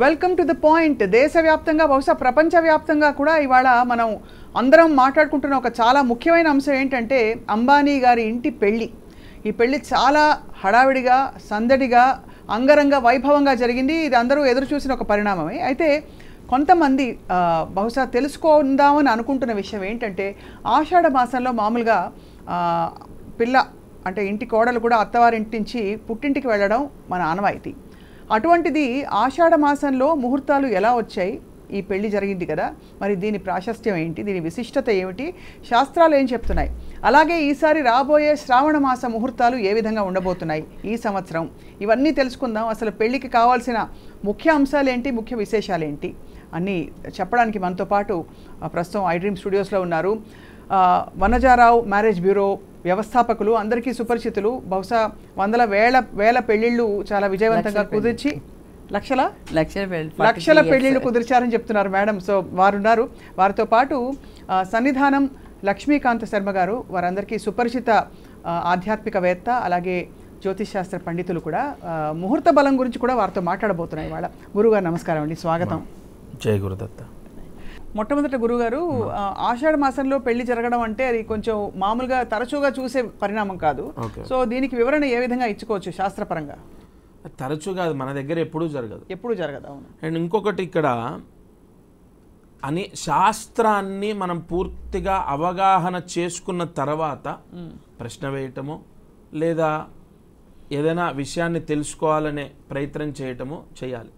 Welcome to the point. దేశవ్యాప్తంగా బహుశా ప్రపంచవ్యాప్తంగా కూడా ఇవాళ మనం అందరం మాట్లాడుకుంటున్న ఒక చాలా ముఖ్యమైన అంశం ఏంటంటే అంబానీ గారి ఇంటి పెళ్ళి. ఈ పెళ్ళి చాలా హడావిడిగా, సందడిగా, అంగరంగ వైభవంగా జరిగింది. ఇది అందరూ ఎదురు చూసిన ఒక పరిణామమే. అయితే కొంతమంది బహుశా తెలుసుకుందామని అనుకుంటున్న విషయం ఏంటంటే ఆషాఢ మాసంలో మామూలుగా పిల్ల అంటే ఇంటి కోడలు కూడా అత్తవారింటి నుంచి పుట్టింటికి వెళ్ళడం మన ఆనవాయితీ. అటువంటిది ఆషాఢ మాసంలో ముహూర్తాలు ఎలా వచ్చాయి? ఈ పెళ్లి జరిగింది కదా, మరి దీని ప్రాశస్త్యం ఏంటి, దీని విశిష్టత ఏమిటి, శాస్త్రాలు ఏం చెప్తున్నాయి, అలాగే ఈసారి రాబోయే శ్రావణ మాస ముహూర్తాలు ఏ విధంగా ఉండబోతున్నాయి ఈ సంవత్సరం, ఇవన్నీ తెలుసుకుందాం. అసలు పెళ్లికి కావాల్సిన ముఖ్య అంశాలు ఏంటి, ముఖ్య విశేషాలు ఏంటి అన్నీ చెప్పడానికి మనతో పాటు ప్రస్తుతం ఐ డ్రీమ్ స్టూడియోస్లో ఉన్నారు వనజారావు మ్యారేజ్ బ్యూరో వ్యవస్థాపకులు, అందరికీ సుపరిచితులు. బహుశా వందల వేల పెళ్లిళ్ళు చాలా విజయవంతంగా కుదిర్చి లక్షల పెళ్లిళ్ళు కుదిర్చారని చెప్తున్నారు మేడం. సో వారున్నారు. వారితో పాటు సన్నిధానం లక్ష్మీకాంత శర్మ గారు, వారందరికీ సుపరిచిత ఆధ్యాత్మికవేత్త, అలాగే జ్యోతిష్ శాస్త్ర పండితులు కూడా. ముహూర్త బలం గురించి కూడా వారితో మాట్లాడబోతున్నాయి వాళ్ళ. గురుగారు నమస్కారం అండి, స్వాగతం. జై గురుదత్త. మొట్టమొదట గురుగారు, ఆషాఢ మాసంలో పెళ్లి జరగడం అంటే అది కొంచెం మామూలుగా తరచుగా చూసే పరిణామం కాదు. సో దీనికి వివరణ ఏ విధంగా ఇచ్చుకోవచ్చు శాస్త్రపరంగా? తరచుగా మన దగ్గర ఎప్పుడూ జరగదు. అవును. అండ్ ఇంకొకటి ఇక్కడ శాస్త్రాన్ని మనం పూర్తిగా అవగాహన చేసుకున్న తర్వాత ప్రశ్న వేయటము లేదా ఏదైనా విషయాన్ని తెలుసుకోవాలనే ప్రయత్నం చేయటము చేయాలి.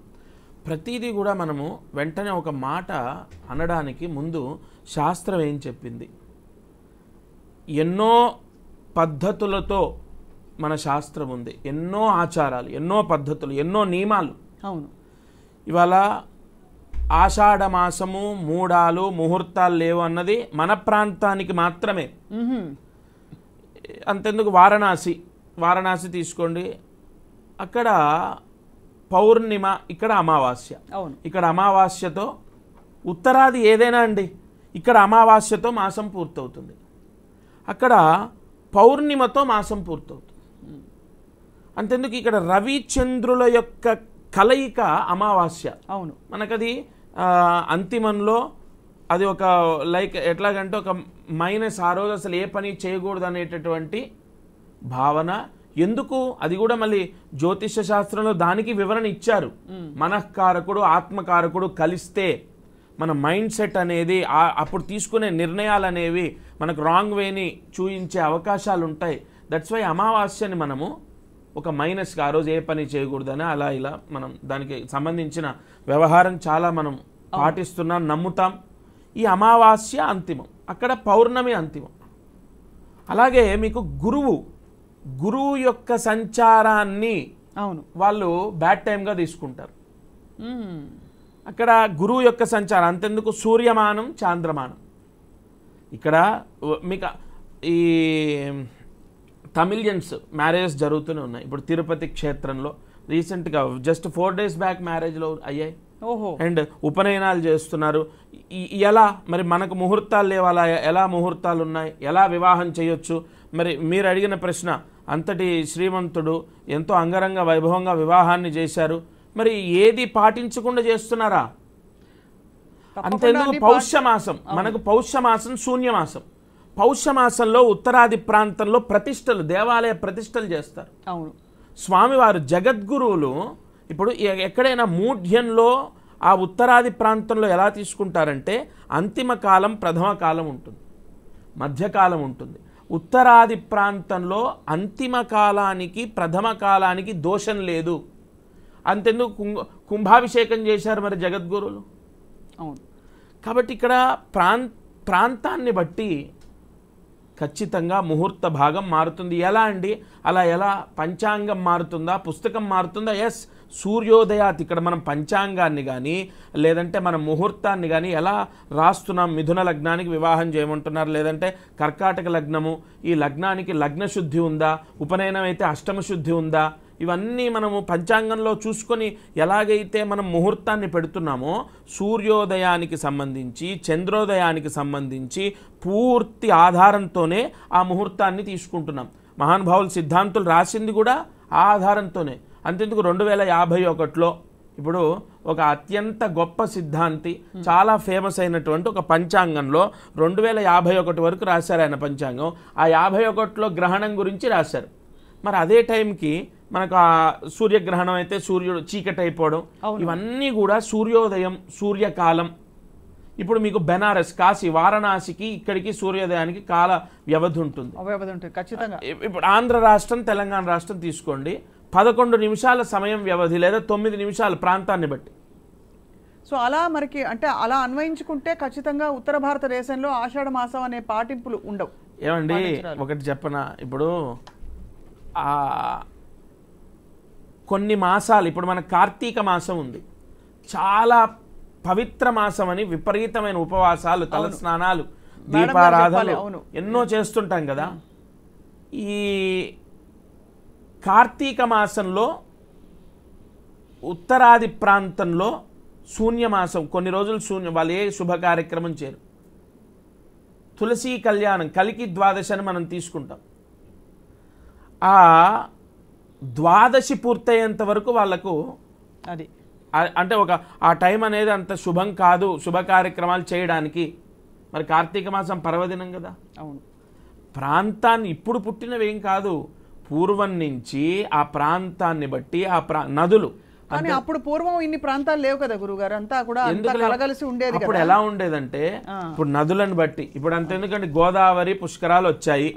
ప్రతిదీ కూడా మనము వెంటనే ఒక మాట అనడానికి ముందు శాస్త్రం ఏం చెప్పింది, ఎన్నో పద్ధతులతో మన శాస్త్రం ఉంది, ఎన్నో ఆచారాలు, ఎన్నో పద్ధతులు, ఎన్నో నియమాలు. అవును. ఇవాళ ఆషాఢ మాసము, మూడాలు, ముహూర్తాలు లేవు అన్నది మన ప్రాంతానికి మాత్రమే. అంతెందుకు వారణాసి తీసుకోండి, అక్కడ పౌర్ణిమ, ఇక్కడ అమావాస్య. ఇక్కడ అమావాస్యతో ఉత్తరాది ఏదైనా అండి, ఇక్కడ అమావాస్యతో మాసం పూర్తవుతుంది, అక్కడ పౌర్ణిమతో మాసం పూర్తవుతుంది. అంతెందుకు ఇక్కడ రవిచంద్రుల యొక్క కలయిక అమావాస్య. అవును. మనకది అంతిమంలో అది ఒక ఎట్లాగంటే ఒక మైనస్, ఆ రోజు అసలు ఏ పని చేయకూడదు అనేటటువంటి భావన. ఎందుకు? అది కూడా మళ్ళీ జ్యోతిష శాస్త్రంలో దానికి వివరణ ఇచ్చారు. మనఃకారకుడు ఆత్మకారకుడు కలిస్తే మన మైండ్ సెట్ అనేది, అప్పుడు తీసుకునే నిర్ణయాలు అనేవి మనకు రాంగ్ వేని చూయించే అవకాశాలు ఉంటాయి. దట్స్ వై అమావాస్యని మనము ఒక మైనస్గా, ఆ రోజు ఏ పని చేయకూడదని అలా ఇలా మనం దానికి సంబంధించిన వ్యవహారం చాలా మనం పాటిస్తున్నాం, నమ్ముతాం. ఈ అమావాస్య అంతిమం, అక్కడ పౌర్ణమి అంతిమం. అలాగే మీకు గురువు యొక్క సంచారాన్ని వాళ్ళు బ్యాడ్ టైంగా తీసుకుంటారు. అక్కడ గురువు యొక్క సంచారం అంతెందుకు, సూర్యమానం చాంద్రమానం. ఇక్కడ మీకు ఈ తమిళియన్స్ మ్యారేజెస్ జరుగుతూనే ఉన్నాయి. ఇప్పుడు తిరుపతి క్షేత్రంలో రీసెంట్గా జస్ట్ 4 days బ్యాక్ మ్యారేజ్లో అయ్యాయి. అండ్ ఉపనయనాలు చేస్తున్నారు. ఎలా మరి మనకు ముహూర్తాలు లేవాలా, ఎలా ముహూర్తాలు ఉన్నాయి, ఎలా వివాహం చేయొచ్చు? మరి మీరు అడిగిన ప్రశ్న, అంతటి శ్రీమంతుడు ఎంతో అంగరంగ వైభవంగా వివాహాన్ని చేశారు, మరి ఏది పాటించకుండా చేస్తున్నారా? అంతేందుకు పౌష్యమాసం, మనకు పౌష్యమాసం శూన్యమాసం. పౌష్యమాసంలో ఉత్తరాది ప్రాంతంలో ప్రతిష్టలు, దేవాలయ ప్రతిష్టలు చేస్తారు. అవును. స్వామివారు జగద్గురువులు ఇప్పుడు ఎక్కడైనా మూఢ్యంలో ఆ ఉత్తరాది ప్రాంతంలో ఎలా తీసుకుంటారంటే అంతిమ కాలం, ప్రథమ కాలం ఉంటుంది, మధ్యకాలం ఉంటుంది. ఉత్తరాది ప్రాంతంలో అంతిమ కాలానికి ప్రథమ కాలానికి దోషం లేదు. అంతెందుకు కుంభాభిషేకం చేశారు మరి జగద్గురువులు. అవును. కాబట్టి ఇక్కడ ప్రాంతాన్ని బట్టి ఖచ్చితంగా ముహూర్త భాగం మారుతుంది. ఎలా అండి? అలా ఎలా పంచాంగం మారుతుందా, పుస్తకం మారుతుందా? ఎస్, సూర్యోదయాత్. ఇక్కడ మనం పంచాంగాన్ని కానీ లేదంటే మన ముహూర్తాన్ని కానీ ఎలా రాస్తున్నాం? మిథున లగ్నానికి వివాహం చేయమంటున్నారు, లేదంటే కర్కాటక లగ్నము, ఈ లగ్నానికి లగ్న శుద్ధి ఉందా, ఉపనయనం అయితే అష్టమ శుద్ధి ఉందా, ఇవన్నీ మనము పంచాంగంలో చూసుకొని ఎలాగైతే మనం ముహూర్తాన్ని పెడుతున్నామో సూర్యోదయానికి సంబంధించి, చంద్రోదయానికి సంబంధించి పూర్తి ఆధారంతోనే ఆ ముహూర్తాన్ని తీసుకుంటున్నాం. మహానుభావులు సిద్ధాంతులు రాసింది కూడా ఆ ఆధారంతోనే. అంతెందుకు 2051లో ఇప్పుడు ఒక అత్యంత గొప్ప సిద్ధాంతి, చాలా ఫేమస్ అయినటువంటి ఒక పంచాంగంలో 2051 వరకు రాశారు ఆయన పంచాంగం. ఆ 51లో గ్రహణం గురించి రాశారు. మరి అదే టైంకి మనకు ఆ సూర్యగ్రహణం అయితే సూర్యుడు చీకటి అయిపోవడం, ఇవన్నీ కూడా సూర్యోదయం, సూర్యకాలం. ఇప్పుడు మీకు బెనారస్, కాశీ, వారణాసికి ఇక్కడికి సూర్యోదయానికి కాల వ్యవధి ఉంటుంది. ఖచ్చితంగా. ఇప్పుడు ఆంధ్ర రాష్ట్రం, తెలంగాణ రాష్ట్రం తీసుకోండి, 11 నిమిషాల సమయం వ్యవధి లేదా 9 నిమిషాల ప్రాంతాన్ని బట్టి. సో అలా మనకి అంటే అలా అన్వయించుకుంటే ఖచ్చితంగా ఉత్తర భారతదేశంలో ఆషాఢ మాసం అనే పాటింపులు ఉండవు. ఏమండి ఒకటి చెప్పనా, ఇప్పుడు కొన్ని మాసాలు, ఇప్పుడు మన కార్తీక మాసం ఉంది, చాలా పవిత్ర మాసం అని విపరీతమైన ఉపవాసాలు, తల స్నానాలు, దీపారాధనలు ఎన్నో చేస్తుంటాం కదా. ఈ కార్తీక మాసంలో ఉత్తరాది ప్రాంతంలో శూన్యమాసం, కొన్ని రోజులు శూన్యం, వాళ్ళు ఏ శుభ కార్యక్రమం చేయరు. తులసీ కళ్యాణం, కలికి ద్వాదశి అని మనం తీసుకుంటాం. ఆ ద్వాదశి పూర్తయ్యేంత వరకు వాళ్ళకు అది అంటే ఆ టైం అనేది అంత శుభం కాదు శుభ కార్యక్రమాలు చేయడానికి. మరి కార్తీక మాసం పర్వదినం కదా. అవును. ప్రాంతాన్ని ఇప్పుడు పుట్టినవేం కాదు, పూర్వం నుంచి ఆ ప్రాంతాన్ని బట్టి నదులు. కానీ అప్పుడు పూర్వం ఇన్ని ప్రాంతాలు లేవు కదా గురుగారు, అంతా కూడా కలగలిసి ఉండేది. అప్పుడు ఎలా ఉండేదంటే ఇప్పుడు నదులను బట్టి, ఇప్పుడు అంత ఎందుకంటే గోదావరి పుష్కరాలు వచ్చాయి.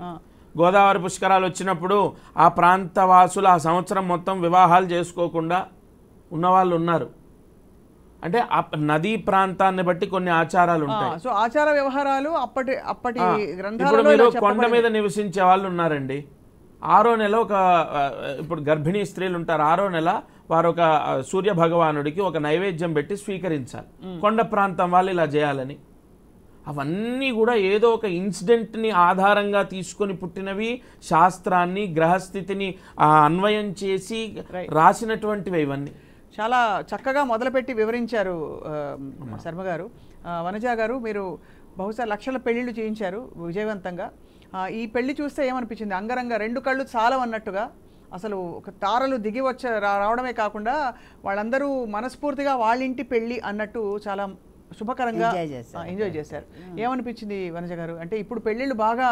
గోదావరి పుష్కరాలు వచ్చినప్పుడు ఆ ప్రాంత వాసులు ఆ సంవత్సరం మొత్తం వివాహాలు చేసుకోకుండా ఉన్నవాళ్ళు ఉన్నారు. అంటే నదీ ప్రాంతాన్ని బట్టి కొన్ని ఆచారాలు ఉంటాయి. సో ఆచార వ్యవహారాలు అప్పటి ఇప్పుడు మీరు కొండ మీద నివసించే వాళ్ళు ఉన్నారండి, 6వ నెల ఇప్పుడు గర్భిణీ స్త్రీలు ఉంటారు, 6వ నెల వారు ఒక సూర్య భగవానుడికి ఒక నైవేద్యం పెట్టి స్వీకరించాలి. కొండ ప్రాంతం వాళ్ళు ఇలా చేయాలని. అవన్నీ కూడా ఏదో ఒక ఇన్సిడెంట్ని ఆధారంగా తీసుకొని పుట్టినవి, శాస్త్రాన్ని గ్రహస్థితిని అన్వయం చేసి రాసినటువంటివి ఇవన్నీ. చాలా చక్కగా మొదలుపెట్టి వివరించారు శర్మ గారు. వనజ గారు, మీరు బహుశా లక్షల పెళ్లిళ్ళు చేయించారు విజయవంతంగా. ఈ పెళ్లి చూస్తే ఏమనిపించింది? అంగరంగ 2 కళ్ళు చాలవన్నట్టుగా, అసలు ఒక తారలు దిగి రావడమే కాకుండా వాళ్ళందరూ మనస్ఫూర్తిగా వాళ్ళింటి పెళ్లి అన్నట్టు చాలా శుభకరంగా ఎంజాయ్ చేశారు. ఏమనిపించింది వనజ గారు? అంటే ఇప్పుడు పెళ్ళిళ్ళు బాగా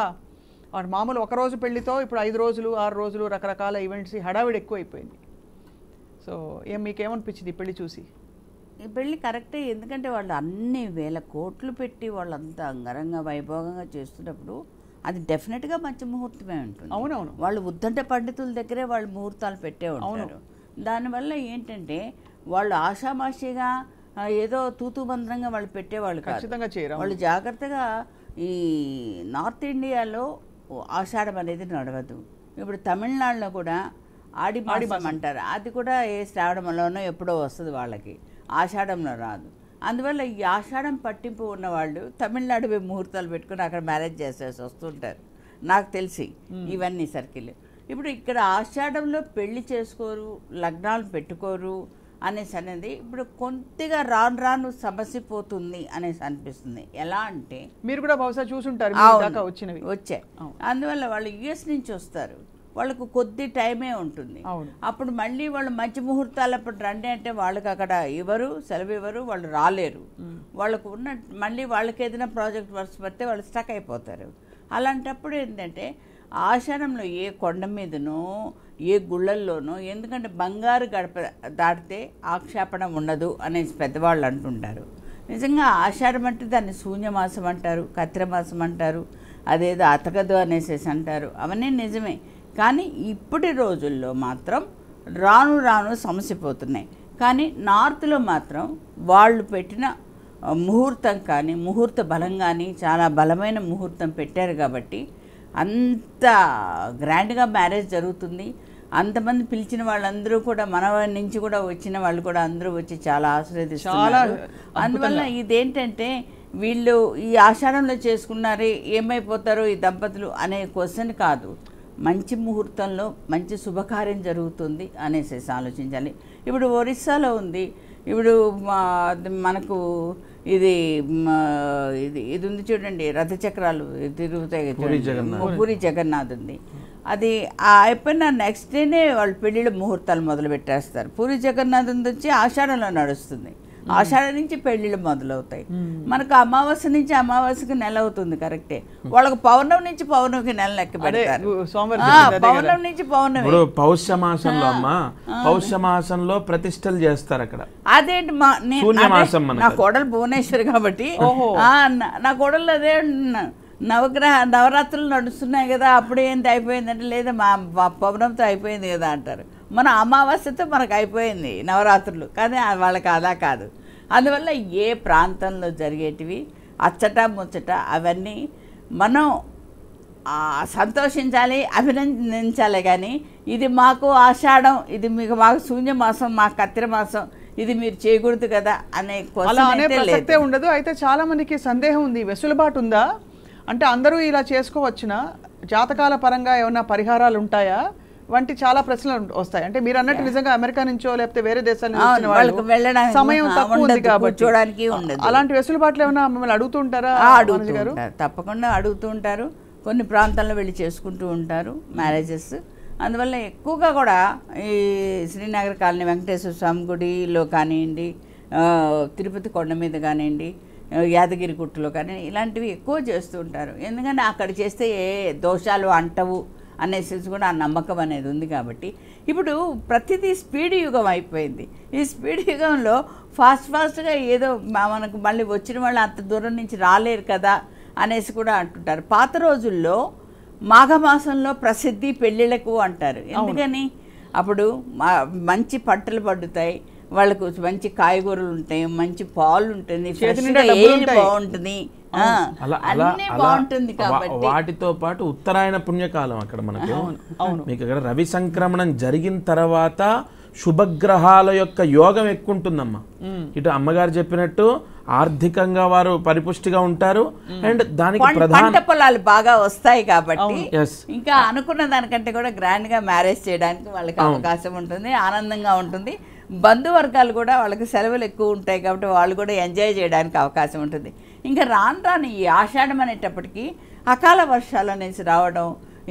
మామూలు ఒకరోజు పెళ్లితో ఇప్పుడు 5 రోజులు 6 రోజులు రకరకాల ఈవెంట్స్, హడావిడి ఎక్కువ అయిపోయింది. సో మీకేమనిపించింది ఈ పెళ్లి చూసి? ఈ పెళ్ళి కరెక్టే, ఎందుకంటే వాళ్ళు అన్ని వేల కోట్లు పెట్టి వాళ్ళంతా అంగరంగ వైభోగంగా చేస్తున్నప్పుడు అది డెఫినెట్గా మంచి ముహూర్తమే ఉంటుంది. అవునవును. వాళ్ళు ఉద్దంట పండితుల దగ్గరే వాళ్ళు ముహూర్తాలు పెట్టే ఉంటారు. దానివల్ల ఏంటంటే వాళ్ళు ఆషామాషిగా ఏదో తూతూ మంత్రంగా వాళ్ళు పెట్టేవాళ్ళు ఖచ్చితంగా చేయరు. వాళ్ళు జాగ్రత్తగా ఈ నార్త్ ఇండియాలో ఆషాఢం అనేది నడవదు. ఇప్పుడు తమిళనాడులో కూడా ఆడి మాసం అంటారు, అది కూడా ఏ శ్రావణంలోనో ఎప్పుడో వస్తుంది వాళ్ళకి, ఆషాఢంలో రాదు. అందువల్ల ఈ ఆషాఢం పట్టింపు ఉన్నవాళ్ళు తమిళనాడు ముహూర్తాలు పెట్టుకుని అక్కడ మ్యారేజ్ చేసేసి వస్తుంటారు నాకు తెలిసి ఇవన్నీ సర్కిల్. ఇప్పుడు ఇక్కడ ఆషాఢంలో పెళ్లి చేసుకోరు, లగ్నాలు పెట్టుకోరు అనేసి అనేది ఇప్పుడు కొద్దిగా రాను సమస్య పోతుంది అనేసి అనిపిస్తుంది. ఎలా అంటే మీరు కూడా బహుశా చూసుంటారు, వచ్చాయి. అందువల్ల వాళ్ళు యుఎస్ నుంచి వస్తారు, వాళ్ళకు కొద్ది టైమే ఉంటుంది. అప్పుడు మళ్ళీ వాళ్ళు మంచి ముహూర్తాలు అప్పుడు రండి అంటే వాళ్ళకి అక్కడ సెలవు ఇవ్వరు, వాళ్ళు రాలేరు. వాళ్ళకు ఉన్న మళ్ళీ వాళ్ళకి ఏదైనా ప్రాజెక్ట్ వర్క్స్ పడితే వాళ్ళు స్టక్ అయిపోతారు. అలాంటప్పుడు ఏంటంటే ఆషాఢంలో ఏ కొండ మీదనో ఏ గుళ్ళల్లోనో, ఎందుకంటే బంగారు గడప దాటితే ఆక్షేపణం ఉండదు అనేసి పెద్దవాళ్ళు అంటుంటారు. నిజంగా ఆషాఢం అంటే దాన్ని శూన్యమాసం అంటారు, కత్తిరమాసం అంటారు, అదేదో అతకదు అనేసి అంటారు. అవన్నీ నిజమే. కానీ ఇప్పటి రోజుల్లో మాత్రం రాను సమసిపోతున్నాయి. కానీ నార్త్లో మాత్రం వాళ్ళు పెట్టిన ముహూర్తం కానీ ముహూర్త బలం కానీ చాలా బలమైన ముహూర్తం పెట్టారు కాబట్టి అంత గ్రాండ్గా మ్యారేజ్ జరుగుతుంది. అంతమంది పిలిచిన వాళ్ళందరూ కూడా మన నుంచి కూడా వచ్చిన వాళ్ళు కూడా అందరూ వచ్చి చాలా ఆశీర్వదిస్తున్నారు. అందువల్ల ఇదేంటంటే వీళ్ళు ఈ ఆషాఢంలో చేసుకున్నారే ఏమైపోతారో ఈ దంపతులు అనే క్వశ్చన్ కాదు, మంచి ముహూర్తంలో మంచి శుభకార్యం జరుగుతుంది అనేసి ఆలోచించాలి. ఇప్పుడు ఒరిస్సాలో ఉంది, ఇప్పుడు మనకు ఇది ఇది ఉంది చూడండి, రథచక్రాలు తిరుగుతాయి, పూరి జగన్నాథ్ ఉంది. అది అయిపోయిన నెక్స్ట్ డేనే వాళ్ళు పెళ్ళిళ్ళ ముహూర్తాలు మొదలు పెట్టేస్తారు. పూరి జగన్నాథ్ వచ్చి ఆషాఢంలో నడుస్తుంది, ఆషాఢం నుంచి పెళ్ళిళ్ళు మొదలవుతాయి. మనకు అమావాస్య నుంచి అమావాస్యకి నెల అవుతుంది కరెక్టే, వాళ్ళకి పౌర్ణమి నుంచి పౌర్ణమికి నెల లెక్క పెడతారు. పౌర్ణమి నుంచి పౌర్ణమి పౌష్యమాసంలో అమ్మా, పౌష్యమాసంలో ప్రతిష్టలు చేస్తారు అక్కడ. అదేంటి నా కోడలు భువనేశ్వరి కాబట్టి నా కోడలు అదే నవరాత్రులు నడుస్తున్నాయి కదా, అప్పుడు ఏంటి అయిపోయిందంటే లేదా మా పౌర్ణమితో అయిపోయింది కదా అంటారు. మన అమావాస్యతో మనకు అయిపోయింది నవరాత్రులు, కానీ వాళ్ళకి అలా కాదు. అందువల్ల ఏ ప్రాంతంలో జరిగేటివి అచ్చట ముచ్చట అవన్నీ మనం సంతోషించాలి, అభినందించాలి. కానీ ఇది మాకు ఆషాఢం, ఇది మాకు శూన్యమాసం, మాకు కత్తిర మాసం, ఇది మీరు చేయకూడదు కదా అనే ప్రసక్తే ఉండదు. అయితే చాలా మందికి సందేహం ఉంది, వెసులుబాటు ఉందా అంటే అందరూ ఇలా చేసుకోవచ్చునా, జాతకాల పరంగా ఏమైనా పరిహారాలు ఉంటాయా వంటి చాలా ప్రశ్నలు వస్తాయి. అంటే మీరు అన్నట్టు నిజంగా అమెరికా నుంచో లేకపోతే వేరే దేశాల నుంచి సమయం తక్కువ ఉంది కాబట్టి చూడడానికి ఉండదు. అలాంటి వెసులుబాట్లు ఏమైనా మిమ్మల్ని అడుగుతుంటారా? తప్పకుండా అడుగుతూ ఉంటారు. కొన్ని ప్రాంతాల్లో వెళ్ళి చేసుకుంటూ ఉంటారు మ్యారేజెస్. అందువల్ల ఎక్కువగా కూడా ఈ శ్రీనగర్ కాలనీ వెంకటేశ్వర స్వామి గుడిలో కానివ్వండి, తిరుపతి కొండ మీద కానివ్వండి, యాదగిరి గుట్టలో కానీ ఇలాంటివి ఎక్కువ చేస్తూ ఉంటారు. ఎందుకంటే అక్కడ చేస్తే ఏ దోషాలు అంటవు అనేసి కూడా ఆ నమ్మకం అనేది ఉంది కాబట్టి. ఇప్పుడు ప్రతిదీ స్పీడ్ యుగం అయిపోయింది. ఈ స్పీడ్ యుగంలో ఫాస్ట్గా ఏదో మనకు మళ్ళీ వచ్చిన వాళ్ళు అంత దూరం నుంచి రాలేరు కదా అనేసి కూడా అంటుంటారు. పాత రోజుల్లో మాఘమాసంలో ప్రసిద్ధి పెళ్ళిళ్ళకు అంటారు. ఎందుకని అప్పుడు మంచి పంటలు పండుతాయి, వాళ్ళకు మంచి కాయగూరలు ఉంటాయి, మంచి పాలు ఉంటుంది, బాగుంటుంది, అన్నీ బాగుంటుంది. కాబట్టి వాటితో పాటు ఉత్తరాయణ పుణ్యకాలం అక్కడ మనకు. మీకు అక్కడ రవి సంక్రమణం జరిగిన తర్వాత శుభగ్రహాల యొక్క యోగం ఎక్కువ ఉంటుందమ్మా. ఇటు అమ్మగారు చెప్పినట్టు ఆర్థికంగా వారు పరిపుష్టిగా ఉంటారు, అండ్ దానికి పంట పొలాలు బాగా వస్తాయి కాబట్టి ఇంకా అనుకున్న దానికంటే కూడా గ్రాండ్ గా మ్యారేజ్ చేయడానికి వాళ్ళకి అవకాశం ఉంటుంది, ఆనందంగా ఉంటుంది. బంధువర్గాలు కూడా వాళ్ళకి సెలవులు ఎక్కువ ఉంటాయి కాబట్టి వాళ్ళు కూడా ఎంజాయ్ చేయడానికి అవకాశం ఉంటుంది. ఇంకా రాను ఈ ఆషాఢం అనేటప్పటికీ అకాల వర్షాలు అనేసి రావడం,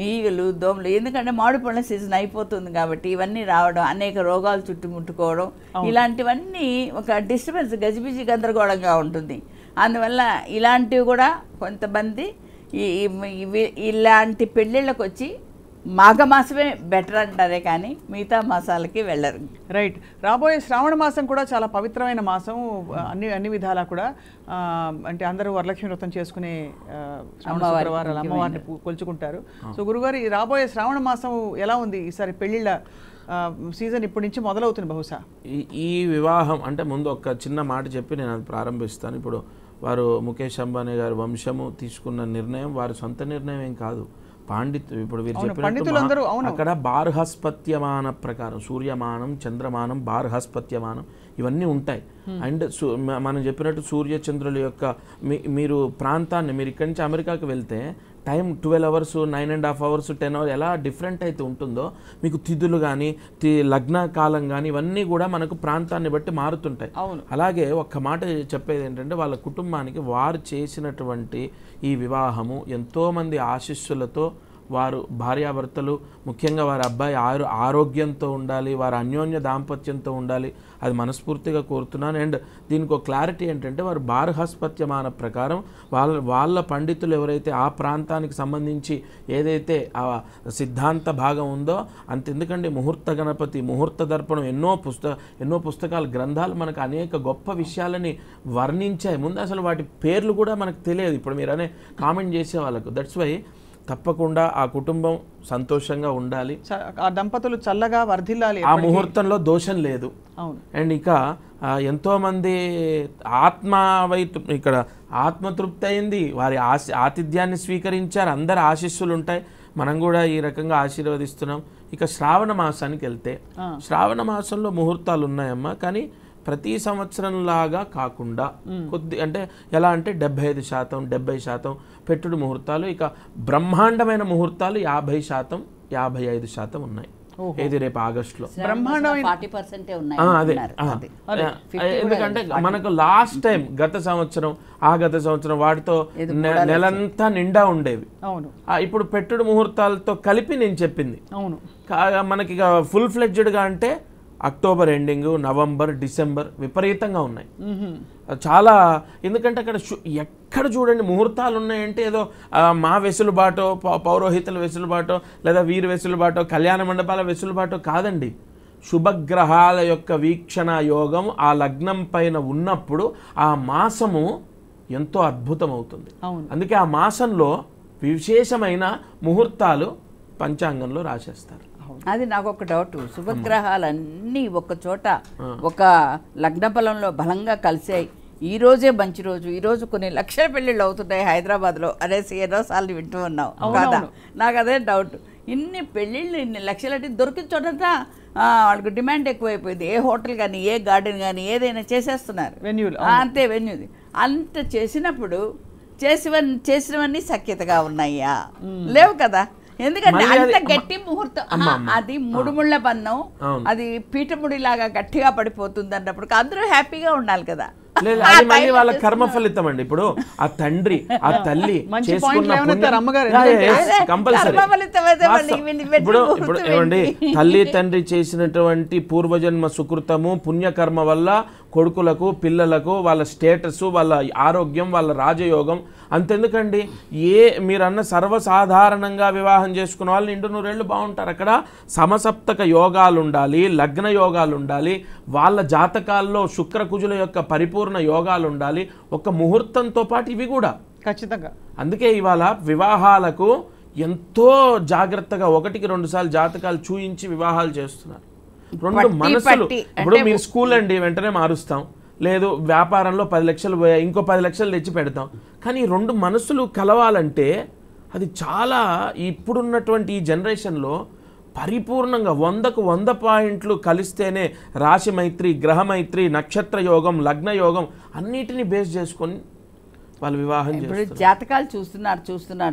ఈగలు దోమలు, ఎందుకంటే మామిడి పళ్ళ సీజన్ అయిపోతుంది కాబట్టి ఇవన్నీ రావడం, అనేక రోగాలు చుట్టుముట్టుకోవడం, ఇలాంటివన్నీ ఒక డిస్టర్బెన్స్, గజిబిజి గందరగోళంగా ఉంటుంది. అందువల్ల ఇలాంటివి కూడా కొంతమంది ఇలాంటి పెళ్ళిళ్ళకి వచ్చి మాఘమాసమే బెటర్ అంటారే కానీ మిగతా మాసాలకి వెళ్ళరు. రైట్. రాబోయే శ్రావణ మాసం కూడా చాలా పవిత్రమైన మాసం అన్ని విధాలా కూడా. అంటే అందరూ వరలక్ష్మి వ్రతం చేసుకునే శుక్రవారాలు అమ్మవారిని కొలుచుకుంటారు. సో గురుగారు, ఈ రాబోయే శ్రావణ మాసం ఎలా ఉంది? ఈసారి పెళ్ళిళ్ళ సీజన్ ఇప్పటి నుంచి మొదలవుతుంది బహుశా. ఈ వివాహం అంటే ముందు ఒక చిన్న మాట చెప్పి నేను అది ప్రారంభిస్తాను. ఇప్పుడు వారు ముఖేష్ అంబానీ గారి వంశము తీసుకున్న నిర్ణయం వారి సొంత నిర్ణయం ఏం కాదు, ఇప్పుడు వీరు చెప్పినట్టు అక్కడ బార్హస్పత్యమాన ప్రకారం సూర్యమానం, చంద్రమానం, బార్హస్పత్యమానం ఇవన్నీ ఉంటాయి. అండ్ మనం చెప్పినట్టు సూర్య చంద్రుల యొక్క మీరు ప్రాంతాన్ని, మీరు ఇక్కడి నుంచి అమెరికాకి వెళ్తే టైం 12 అవర్స్, 9.5 అవర్స్, 10 అవర్స్ ఎలా డిఫరెంట్ అయితే ఉంటుందో, మీకు తిథులు కానీ లగ్న కాలం కానీ ఇవన్నీ కూడా మనకు ప్రాంతాన్ని బట్టి మారుతుంటాయి. అలాగే ఒక్క మాట చెప్పేది ఏంటంటే వాళ్ళ కుటుంబానికి వారు చేసినటువంటి ఈ వివాహము ఎంతోమంది ఆశీస్సులతో, వారు భార్యాభర్తలు ముఖ్యంగా వారి అబ్బాయి ఆరోగ్యంతో ఉండాలి, వారి అన్యోన్య దాంపత్యంతో ఉండాలి, అది మనస్ఫూర్తిగా కోరుతున్నాను. అండ్ దీనికి ఒక క్లారిటీ ఏంటంటే వారు బార్హస్పత్యమాన ప్రకారం వాళ్ళ పండితులు ఎవరైతే ఆ ప్రాంతానికి సంబంధించి ఏదైతే ఆ సిద్ధాంత భాగం ఉందో అంతెందుకండి, ముహూర్త గణపతి, ముహూర్త దర్పణం, ఎన్నో పుస్తకాలు, గ్రంథాలు మనకు అనేక గొప్ప విషయాలని వర్ణించాయి. ముందు అసలు వాటి పేర్లు కూడా మనకు తెలియదు. ఇప్పుడు మీరు అనే కామెంట్ చేసే వాళ్ళకు. దట్స్ వై తప్పకుండా ఆ కుటుంబం సంతోషంగా ఉండాలి, ఆ దంపతులు చల్లగా వర్ధిల్లాలి, ఆ ముహూర్తంలో దోషం లేదు. అండ్ ఇక ఎంతోమంది ఇక్కడ ఆత్మతృప్తి అయింది, వారి ఆతిథ్యాన్ని స్వీకరించారు, అందరి ఆశీస్సులు ఉంటాయి, మనం కూడా ఈ రకంగా ఆశీర్వదిస్తున్నాం. ఇక శ్రావణ మాసానికి వెళ్తే శ్రావణ మాసంలో ముహూర్తాలు ఉన్నాయమ్మా, కానీ ప్రతి సంవత్సరం లాగా కాకుండా అంటే ఎలా అంటే 75%, 70% పెట్టుడు ముహూర్తాలు, ఇక బ్రహ్మాండమైన ముహూర్తాలు 50%, 55% ఉన్నాయి. ఏది రేపు ఆగస్టులో. బ్రహ్మాండమైన 40% ఉన్నాయి అదే ఎందుకంటే మనకు లాస్ట్ టైం గత సంవత్సరం వాటితో నెలంతా నిండా ఉండేవి. అవును, ఇప్పుడు పెట్టుడు ముహూర్తాలతో కలిపి నేను చెప్పింది. అవును, మనకి ఫుల్ ఫ్లెడ్జ్డ్గా అంటే అక్టోబర్ ఎండింగ్, నవంబర్, డిసెంబర్ విపరీతంగా ఉన్నాయి చాలా. ఎందుకంటే అక్కడ ఎక్కడ చూడండి ముహూర్తాలు ఉన్నాయంటే ఏదో మా వెసులుబాటో, పౌరోహితుల వెసులుబాటో, లేదా వీరి వెసులుబాటో, కళ్యాణ మండపాల వెసులుబాటో కాదండి. శుభగ్రహాల యొక్క వీక్షణ యోగం ఆ లగ్నం పైన ఉన్నప్పుడు ఆ మాసము ఎంతో అద్భుతం అవుతుంది. అందుకే ఆ మాసంలో విశేషమైన ముహూర్తాలు పంచాంగంలో రాసేస్తారు. అది నాకు ఒక డౌట్. శుభగ్రహాలన్నీ ఒక చోట ఒక లగ్న బలంలో బలంగా కలిసాయి, ఈ రోజే మంచి రోజు, ఈ రోజు కొన్ని లక్షల పెళ్ళిళ్ళు అవుతున్నాయి హైదరాబాద్లో అనేసి ఎన్నోసార్లు వింటూ ఉన్నాం కదా. నాకు అదే డౌట్. ఇన్ని పెళ్ళిళ్ళు ఇన్ని లక్షలంటే దొరికిన చోట వాళ్ళకి డిమాండ్ ఎక్కువైపోయింది. ఏ హోటల్ కానీ ఏ గార్డెన్ కానీ ఏదైనా చేసేస్తున్నారు. అంతే వెన్యూది. అంత చేసినప్పుడు చేసినవన్నీ సఖ్యతగా ఉన్నాయా? లేవు కదా. ఎందుకంటే అంత గట్టి ముహూర్తం, అది ముడుముళ్ళ బంధం, అది పీఠముడి లాగా గట్టిగా పడిపోతుంది అన్నప్పుడు అందరూ హ్యాపీగా ఉండాలి కదా. మళ్ళీ వాళ్ళ కర్మ ఫలితం అండి. ఇప్పుడు ఆ తండ్రి ఆ తల్లి ఇప్పుడు ఏమండి తల్లి తండ్రి చేసినటువంటి పూర్వజన్మ సుకృతము పుణ్యకర్మ వల్ల కొడుకులకు పిల్లలకు వాళ్ళ స్టేటస్, వాళ్ళ ఆరోగ్యం, వాళ్ళ రాజయోగం అంతెందుకండి. మీరన్న సర్వసాధారణంగా వివాహం చేసుకున్న వాళ్ళు 200 బాగుంటారు. అక్కడ సమసప్తక యోగాలు ఉండాలి, లగ్న యోగాలు ఉండాలి, వాళ్ళ జాతకాల్లో శుక్రకుజుల యొక్క పరిపూర్ణ యోగాలు ఉండాలి, ఒక ముహూర్తంతో పాటు ఇవి కూడా ఖచ్చితంగా. అందుకే ఇవాళ వివాహాలకు ఎంతో జాగ్రత్తగా 1-2 సార్లు జాతకాలు చూయించి వివాహాలు చేస్తున్నారు. 2 మనసులు. ఇప్పుడు మీరు స్కూల్ అండి వెంటనే మారుస్తాం, లేదు వ్యాపారంలో 10 లక్షలు పోయాయి ఇంకో 10 లక్షలు తెచ్చి పెడతాం. కానీ 2 మనసులు కలవాలంటే అది చాలా ఇప్పుడున్నటువంటి ఈ జనరేషన్లో పరిపూర్ణంగా 100కు 100 పాయింట్లు కలిస్తేనే రాశి మైత్రి, గ్రహమైత్రి, నక్షత్ర యోగం, లగ్న యోగం అన్నిటినీ బేస్ చేసుకొని వాళ్ళు వివాహం ఇప్పుడు జాతకాలు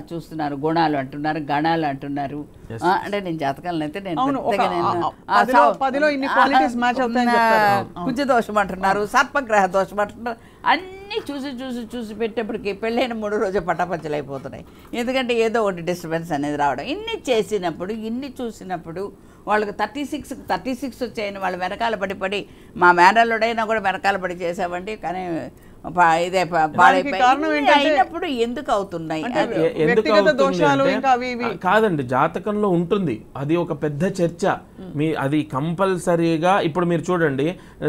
చూస్తున్నారు గుణాలు అంటున్నారు, గణాలు అంటున్నారు. అంటే నేను జాతకాలను అయితే కుజ దోషం అంటున్నారు, సర్పగ్రహ దోషం అంటున్నారు. అన్నీ చూసి పెట్టేప్పటికి పెళ్ళైన 3 రోజు పటాపంచలు అయిపోతున్నాయి. ఎందుకంటే ఏదో ఒకటి డిస్టర్బెన్స్ అనేది రావడం. ఇన్ని చూసినప్పుడు వాళ్ళకి 36 వచ్చాయని వాళ్ళు వెనకాల పడి మా మేనల్లుడైనా కూడా వెనకాల పడి చేసామండి. కానీ ఇదే అయినప్పుడు ఎందుకు అవుతున్నాయి? కాదండి, జాతకంలో ఉంటుంది అది ఒక పెద్ద చర్చ. అది కంపల్సరీగా ఇప్పుడు మీరు చూడండి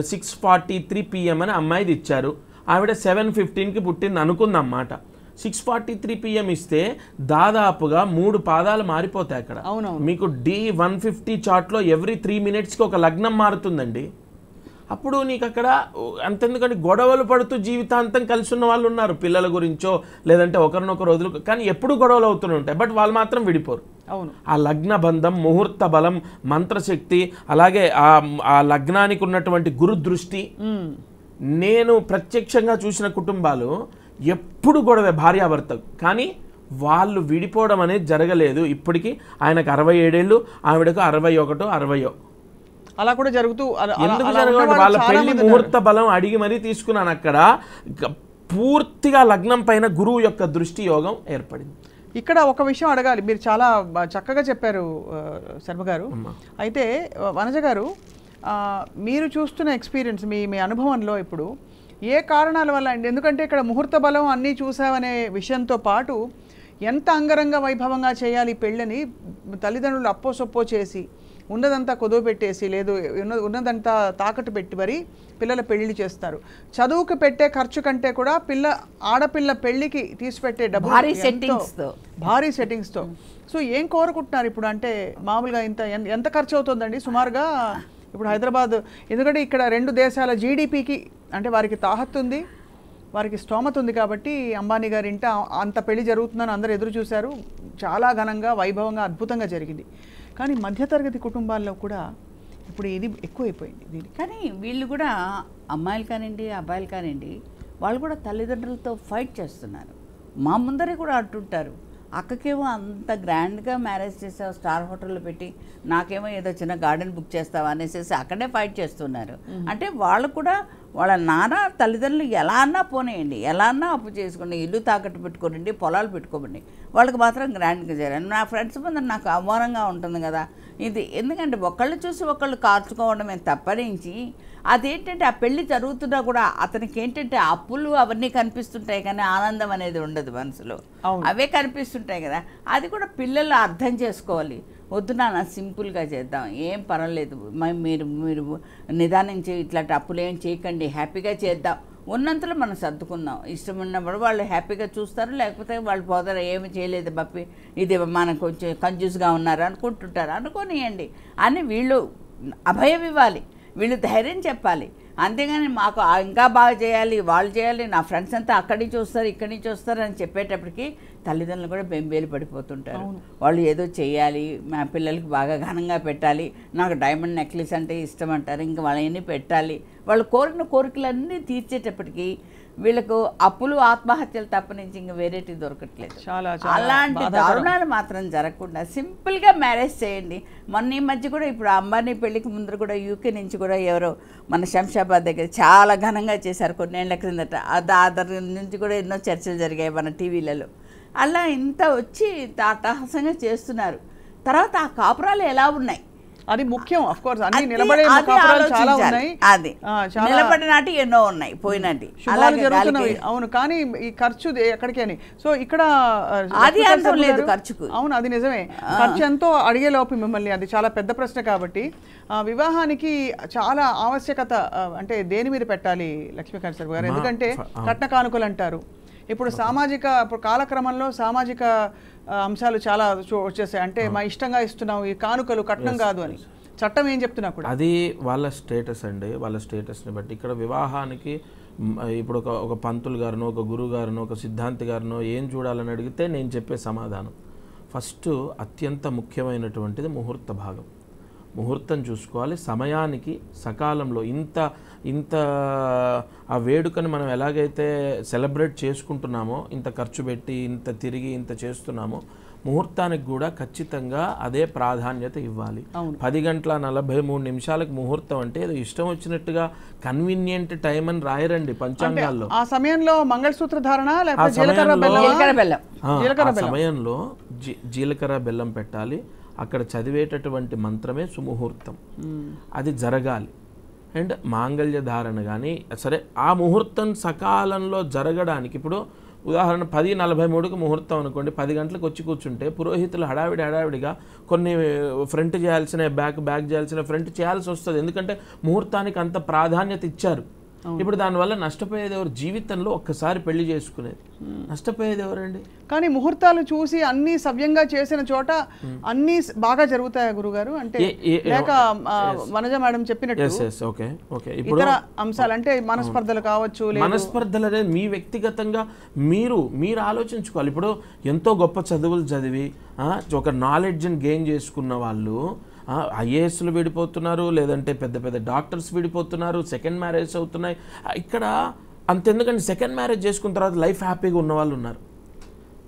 6:43 PM అని అమ్మాయిది ఇచ్చారు. ఆవిడ 7:15కి పుట్టింది అనుకుందన్నమాట. 6:43 PM ఇస్తే దాదాపుగా 3 పాదాలు మారిపోతాయి అక్కడ. మీకు D150 చార్ట్లో ఎవ్రీ 3 minutesకి ఒక లగ్నం మారుతుందండి. అప్పుడు నీకు అక్కడ అంతెందుకంటే గొడవలు పడుతూ జీవితాంతం కలిసి ఉన్న వాళ్ళు ఉన్నారు, పిల్లల గురించో లేదంటే ఒకరినొకరు వదులు, కానీ ఎప్పుడు గొడవలు అవుతూనే ఉంటాయి. బట్ వాళ్ళు మాత్రం విడిపోరు. ఆ లగ్న బంధం, ముహూర్త బలం, మంత్రశక్తి, అలాగే ఆ లగ్నానికి ఉన్నటువంటి గురు దృష్టి. నేను ప్రత్యక్షంగా చూసిన కుటుంబాలు ఎప్పుడు గొడవ భార్యాభర్తకు, కానీ వాళ్ళు విడిపోవడం అనేది జరగలేదు. ఇప్పటికీ ఆయనకు 67 ఏళ్ళు, ఆవిడకు 61, 60. అలా కూడా జరుగుతూ ఎందుకు జరగదు? వాళ్ళ పెళ్లి ముహూర్త బలం అడిగి మరీ తీసుకున్నాను. అక్కడ పూర్తిగా లగ్నం పైన గురువు యొక్క దృష్టి యోగం ఏర్పడింది. ఇక్కడ ఒక విషయం అడగాలి. మీరు చాలా చక్కగా చెప్పారు శర్మ గారు. అయితే వనజ గారు, మీరు చూస్తున్న ఎక్స్పీరియన్స్, మీ అనుభవంలో ఇప్పుడు ఏ కారణాల వల్ల అండి? ఎందుకంటే ఇక్కడ ముహూర్త బలం అన్నీ చూసామనే విషయంతో పాటు ఎంత అంగరంగ వైభవంగా చేయాలి పెళ్ళని తల్లిదండ్రులు అప్పో సొప్పో చేసి ఉన్నదంతా కొదువ పెట్టేసి, లేదు ఉన్నదంతా తాకట్టు పెట్టి మరి పిల్లల పెళ్లి చేస్తారు. చదువుకు పెట్టే ఖర్చు కంటే కూడా ఆడపిల్ల పెళ్లికి తీసిపెట్టే డబ్బు భారీ సెట్టింగ్స్తో. సో ఏం కోరుకుంటున్నారు ఇప్పుడు? అంటే మామూలుగా ఎంత ఖర్చు అవుతుందండి సుమారుగా ఇప్పుడు హైదరాబాద్? ఎందుకంటే ఇక్కడ 2 దేశాల జీడిపికి అంటే వారికి తాహత్తు ఉంది, వారికి స్తోమత ఉంది. కాబట్టి అంబానీ గారి ఇంట అంత పెళ్లి జరుగుతుందని అందరూ ఎదురు చూశారు. చాలా ఘనంగా, వైభవంగా, అద్భుతంగా జరిగింది. కానీ మధ్యతరగతి కుటుంబాల్లో కూడా ఇప్పుడు ఇది ఎక్కువైపోయింది దీనికి. కానీ వీళ్ళు కూడా అమ్మాయిలు కానివ్వండి, అబ్బాయిలు కానివ్వండి, వాళ్ళు కూడా తల్లిదండ్రులతో ఫైట్ చేస్తున్నారు. మా ముందరే కూడా అంటుంటారు, అక్కకేమో అంత గ్రాండ్గా మ్యారేజ్ చేసావు, స్టార్ హోటల్లో పెట్టి, నాకేమో ఏదో చిన్న గార్డెన్ బుక్ చేస్తావా అనేసి అక్కడే ఫైట్ చేస్తున్నారు. అంటే వాళ్ళు కూడా వాళ్ళ నాన్న తల్లిదండ్రులు ఎలా అన్నా పోనేయండి, ఎలా అన్నా అప్పు చేసుకోండి, ఇల్లు తాకట్టు పెట్టుకోండి, పొలాలు పెట్టుకోండి, వాళ్ళకి మాత్రం గ్రాండ్గా చేయాలి. నా ఫ్రెండ్స్ ముందు నాకు అవమానంగా ఉంటుంది కదా ఇది. ఎందుకంటే ఒకళ్ళు చూసి ఒకళ్ళు కార్చుకోవడమే తప్పరించి, అదేంటంటే ఆ పెళ్లి జరుగుతున్నా కూడా అతనికి ఏంటంటే అప్పులు అవన్నీ కనిపిస్తుంటాయి కానీ ఆనందం అనేది ఉండదు మనసులో, అవే కనిపిస్తుంటాయి కదా. అది కూడా పిల్లలు అర్థం చేసుకోవాలి. వద్దు నాన్న సింపుల్గా చేద్దాం, ఏం పర్వాలేదు, మీరు మీరు నిదానించి ఇట్లాంటి అప్పులు ఏం చేయకండి, హ్యాపీగా చేద్దాం, ఉన్నంతలో మనం సర్దుకుందాం, ఇష్టం ఉన్నప్పుడు వాళ్ళు హ్యాపీగా చూస్తారు, లేకపోతే వాళ్ళు పోతారు, ఏమి చేయలేదు బప్పి ఇది మనకు కొంచెం కన్ఫ్యూజ్గా ఉన్నారు అనుకుంటుంటారు, అనుకోనియండి అని వీళ్ళు అభయం ఇవ్వాలి, వీళ్ళు ధైర్యం చెప్పాలి. అంతేగాని మాకు ఇంకా బాగా చేయాలి, వాళ్ళు చేయాలి, నా ఫ్రెండ్స్ అంతా అక్కడి నుంచి వస్తారు ఇక్కడి నుంచి వస్తారు అని చెప్పేటప్పటికి తల్లిదండ్రులు కూడా బెంబేలు పడిపోతుంటారు. వాళ్ళు ఏదో చేయాలి, మా పిల్లలకి బాగా ఘనంగా పెట్టాలి, నాకు డైమండ్ నెక్లెస్ అంటే ఇష్టం అంటారు, ఇంకా వాళ్ళని పెట్టాలి, వాళ్ళు కోరిన కోరికలన్నీ తీర్చేటప్పటికి వీళ్ళకు అప్పులు ఆత్మహత్యలు తప్ప నుంచి ఇంకా వేరేటి దొరకట్లేదు. అలాంటి దారుణాలు మాత్రం జరగకుండా సింపుల్గా మ్యారేజ్ చేయండి. మొన్న ఈ మధ్య కూడా ఇప్పుడు అంబానీ పెళ్లికి ముందర కూడా యూకే నుంచి కూడా ఎవరో మన శంషాబాద్ దగ్గర చాలా ఘనంగా చేశారు కొన్నేళ్ల క్రిందట. దాని నుంచి కూడా ఎన్నో చర్చలు జరిగాయి మన టీవీలలో. అలా ఇంత వచ్చి అట్టహాసంగా చేస్తున్నారు. తర్వాత ఆ కాపురాలు ఎలా ఉన్నాయి అది ముఖ్యం. ఆఫ్ కోర్స్ అన్ని నిలబడే కాపురాలు చాలా ఉన్నాయి, అది నిలబడిన నాటి ఎన్నో ఉన్నాయి, పోయినట్టు శుభాలు జరుగుతున్నవి. అవును, కానీ ఈ ఖర్చు ఎక్కడికి అని. సో ఇక్కడ అది అంతం లేదు ఖర్చుకు. అవును, అది నిజమే. ఖర్చు ఎంతో అడిగే లోపు మిమ్మల్ని, అది చాలా పెద్ద ప్రశ్న. కాబట్టి వివాహానికి చాలా ఆవశ్యకత అంటే దేని మీద పెట్టాలి లక్ష్మీకాంత్ శర్మ గారు? ఎందుకంటే కట్న కానుకలు అంటారు. ఇప్పుడు ఇప్పుడు కాలక్రమంలో సామాజిక అంశాలు చాలా వచ్చేసాయి. అంటే మా ఇష్టంగా ఇస్తున్నాం, ఈ కానుకలు కట్నం కాదు అని చట్టం ఏం చెప్తున్నా కూడా అది వాళ్ళ స్టేటస్ అండి, వాళ్ళ స్టేటస్ని బట్టి. ఇక్కడ వివాహానికి ఇప్పుడు ఒక పంతులు గారినో, ఒక గురువు గారినో, ఒక సిద్ధాంతి గారినో ఏం చూడాలని అడిగితే నేను చెప్పే సమాధానం ఫస్ట్ అత్యంత ముఖ్యమైనటువంటిది ముహూర్త భాగం. ముహూర్తం చూసుకోవాలి, సమయానికి సకాలంలో. ఇంత ఆ వేడుకని మనం ఎలాగైతే సెలబ్రేట్ చేసుకుంటున్నామో, ఇంత ఖర్చు పెట్టి ఇంత తిరిగి ఇంత చేస్తున్నామో, ముహూర్తానికి కూడా ఖచ్చితంగా అదే ప్రాధాన్యత ఇవ్వాలి. 10:43 ముహూర్తం అంటే ఏదో ఇష్టం వచ్చినట్టుగా కన్వీనియంట్ టైం అని రాయరండి పంచాంగాల్లో. ఆ సమయంలో మంగళసూత్ర ధారణ, సమయంలో జీలకర్ర బెల్లం పెట్టాలి. అక్కడ చదివేటటువంటి మంత్రమే సుముహూర్తం, అది జరగాలి. అండ్ మాంగళ్య ధారణ కానీ సరే, ఆ ముహూర్తం సకాలంలో జరగడానికి ఇప్పుడు ఉదాహరణ 10:43కి ముహూర్తం అనుకోండి, 10 గంటలకు వచ్చి కూర్చుంటే పురోహితులు హడావిడిగా కొన్ని ఫ్రంట్ చేయాల్సిన బ్యాక్ చేయాల్సిన ఫ్రంట్ చేయాల్సి వస్తుంది. ఎందుకంటే ముహూర్తానికి అంత ప్రాధాన్యత ఇచ్చారు. ఇప్పుడు దానివల్ల నష్టపోయేది ఎవరు? జీవితంలో ఒక్కసారి పెళ్లి చేసుకునేది నష్టపోయేది ఎవరండి? కానీ ముహూర్తాలు చూసి అన్ని సవ్యంగా చేసిన చోట అన్ని బాగా జరుగుతాయి గురుగారు. అంటే లేక వనజ మేడం చెప్పినట్టు ఇతర అంశాలు అంటే మనస్పర్ధలు కావచ్చు. మనస్పర్ధలు అనేది మీ వ్యక్తిగతంగా మీరు ఆలోచించుకోవాలి. ఇప్పుడు ఎంతో గొప్ప చదువులు చదివి ఒక నాలెడ్జ్ని గెయిన్ చేసుకున్న వాళ్ళు ఐఏఎస్లు విడిపోతున్నారు, లేదంటే పెద్ద పెద్ద డాక్టర్స్ విడిపోతున్నారు, సెకండ్ మ్యారేజ్ అవుతున్నాయి. ఇక్కడ అంతెందుకంటే సెకండ్ మ్యారేజ్ చేసుకున్న తర్వాత లైఫ్ హ్యాపీగా ఉన్న వాళ్ళు ఉన్నారు.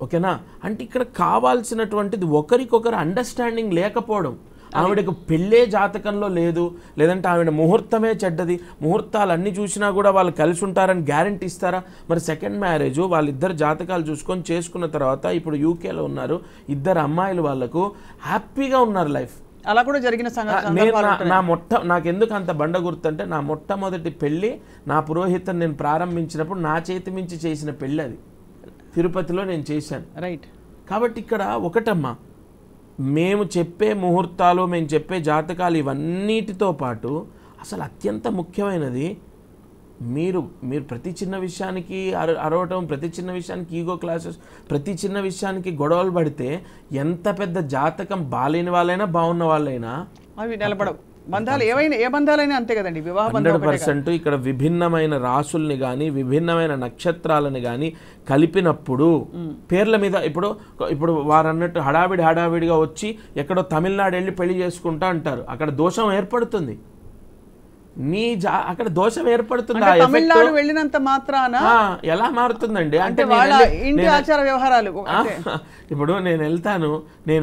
ఓకేనా? అంటే ఇక్కడ కావాల్సినటువంటిది ఒకరికొకరు అండర్స్టాండింగ్ లేకపోవడం. ఆవిడకు పెళ్ళే జాతకంలో లేదు, లేదంటే ఆవిడ ముహూర్తమే చెడ్డది, ముహూర్తాలు అన్నీ చూసినా కూడా వాళ్ళు కలిసి ఉంటారని గ్యారంటీ ఇస్తారా? మరి సెకండ్ మ్యారేజ్ వాళ్ళిద్దరు జాతకాలు చూసుకొని చేసుకున్న తర్వాత ఇప్పుడు యూకేలో ఉన్నారు, ఇద్దరు అమ్మాయిలు, వాళ్ళకు హ్యాపీగా ఉన్నారు లైఫ్. అలా కూడా జరిగిన నాకెందుకు అంత బండ గుర్తంటే, నా మొట్టమొదటి పెళ్ళి నా పురోహితం నేను ప్రారంభించినప్పుడు నా చేతి మించి చేసిన పెళ్ళి అది తిరుపతిలో నేను చేశాను. రైట్. కాబట్టి ఇక్కడ ఒకటమ్మా, మేము చెప్పే ముహూర్తాలు, మేము చెప్పే జాతకాలు ఇవన్నిటితో పాటు అసలు అత్యంత ముఖ్యమైనది మీరు ప్రతి చిన్న విషయానికి అరవటం, ప్రతి చిన్న విషయానికి ఈగో క్లాసెస్, ప్రతి చిన్న విషయానికి గొడవలు పడితే ఎంత పెద్ద జాతకం బాలేని వాళ్ళైనా బాగున్న వాళ్ళైనా అవి నిలబడవు. బంధాలు ఏ బంధాలైనా అంతే కదండి. వివాహ 100% ఇక్కడ విభిన్నమైన రాసుల్ని కానీ విభిన్నమైన నక్షత్రాలని కానీ కలిపినప్పుడు పేర్ల మీద ఇప్పుడు వారు అన్నట్టు హడావిడిగా వచ్చి ఎక్కడో తమిళనాడు వెళ్ళి పెళ్లి చేసుకుంటా అంటారు, అక్కడ దోషం ఏర్పడుతుంది. అక్కడ దోషం ఏర్పడుతుంది. తమిళనాడు వెళ్ళినంత మాత్రాన ఎలా మారుతుందండి అంటే వాళ్ళ ఇంటి ఆచార వ్యవహారాలు. ఇప్పుడు నేను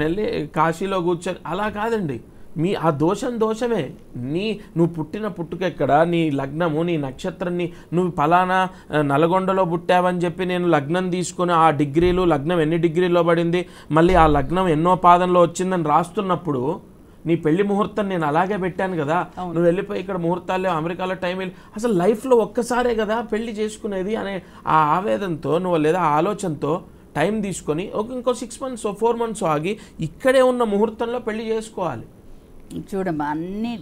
వెళ్ళి కాశీలో కూర్చొని అలా కాదండి. ఆ దోషమే. నువ్వు పుట్టిన పుట్టుకెక్కడ, నీ లగ్నము, నీ నక్షత్రాన్ని, నువ్వు ఫలానా నల్గొండలో పుట్టావని చెప్పి నేను లగ్నం తీసుకుని ఆ డిగ్రీలు, లగ్నం ఎన్ని డిగ్రీలో పడింది, మళ్ళీ ఆ లగ్నం ఎన్నో పాదంలో వచ్చిందని రాస్తున్నప్పుడు నీ పెళ్లి ముహూర్తం నేను అలాగే పెట్టాను కదా, నువ్వు వెళ్ళిపోయి ఇక్కడ ముహూర్తాలు అమెరికాలో టైం వెళ్ళి అసలు లైఫ్లో ఒక్కసారే కదా పెళ్లి చేసుకునేది అనే ఆ ఆవేదనతో నువ్వు లేదా ఆలోచనతో టైం తీసుకొని ఇంకో 6 months 4 months ఆగి ఇక్కడే ఉన్న ముహూర్తంలో పెళ్లి చేసుకోవాలి. చూడమ్మా, అన్ని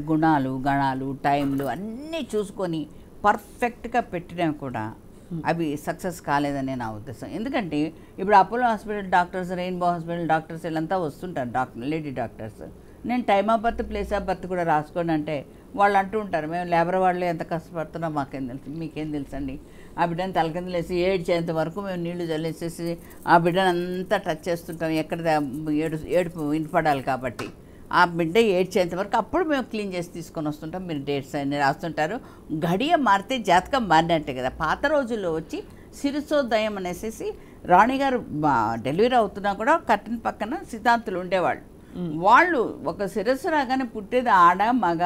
గుణాలు గణాలు టైంలు అన్నీ చూసుకొని పర్ఫెక్ట్గా పెట్టినా కూడా అవి సక్సెస్ కాలేదని నా ఉద్దేశం. ఎందుకంటే ఇప్పుడు Apollo hospital doctors, rainbow hospital doctors వీళ్ళంతా వస్తుంటారు, లేడీ డాక్టర్స్. నేను time of birth, place of birth కూడా రాసుకోండి అంటే వాళ్ళు అంటూ ఉంటారు, మేము లేబర్ వాళ్ళు ఎంత కష్టపడుతున్నాం మాకేం తెలుసు, మీకేం తెలుసండి. ఆ బిడ్డను తలకిందలేసి ఏడ్చేంత వరకు మేము నీళ్లు చల్లేసేసి ఆ బిడ్డను అంతా టచ్ చేస్తుంటాం, ఎక్కడ ఏడుపు వినపడాలి కాబట్టి. ఆ బిడ్డ ఏడ్చేంత వరకు అప్పుడు మేము క్లీన్ చేసి తీసుకొని వస్తుంటాం. మీరు డేట్స్ అన్నీ రాస్తుంటారు. గడియ మారితే జాతకం మారినట్టే కదా. పాత రోజుల్లో వచ్చి శిరసోదయం అనేసి రాణిగారు డెలివరీ అవుతున్నా కూడా కట్టిన పక్కన సిద్ధాంతులు ఉండేవాళ్ళు. వాళ్ళు ఒక శిరస్సు రాగానే పుట్టేది ఆడ మగ,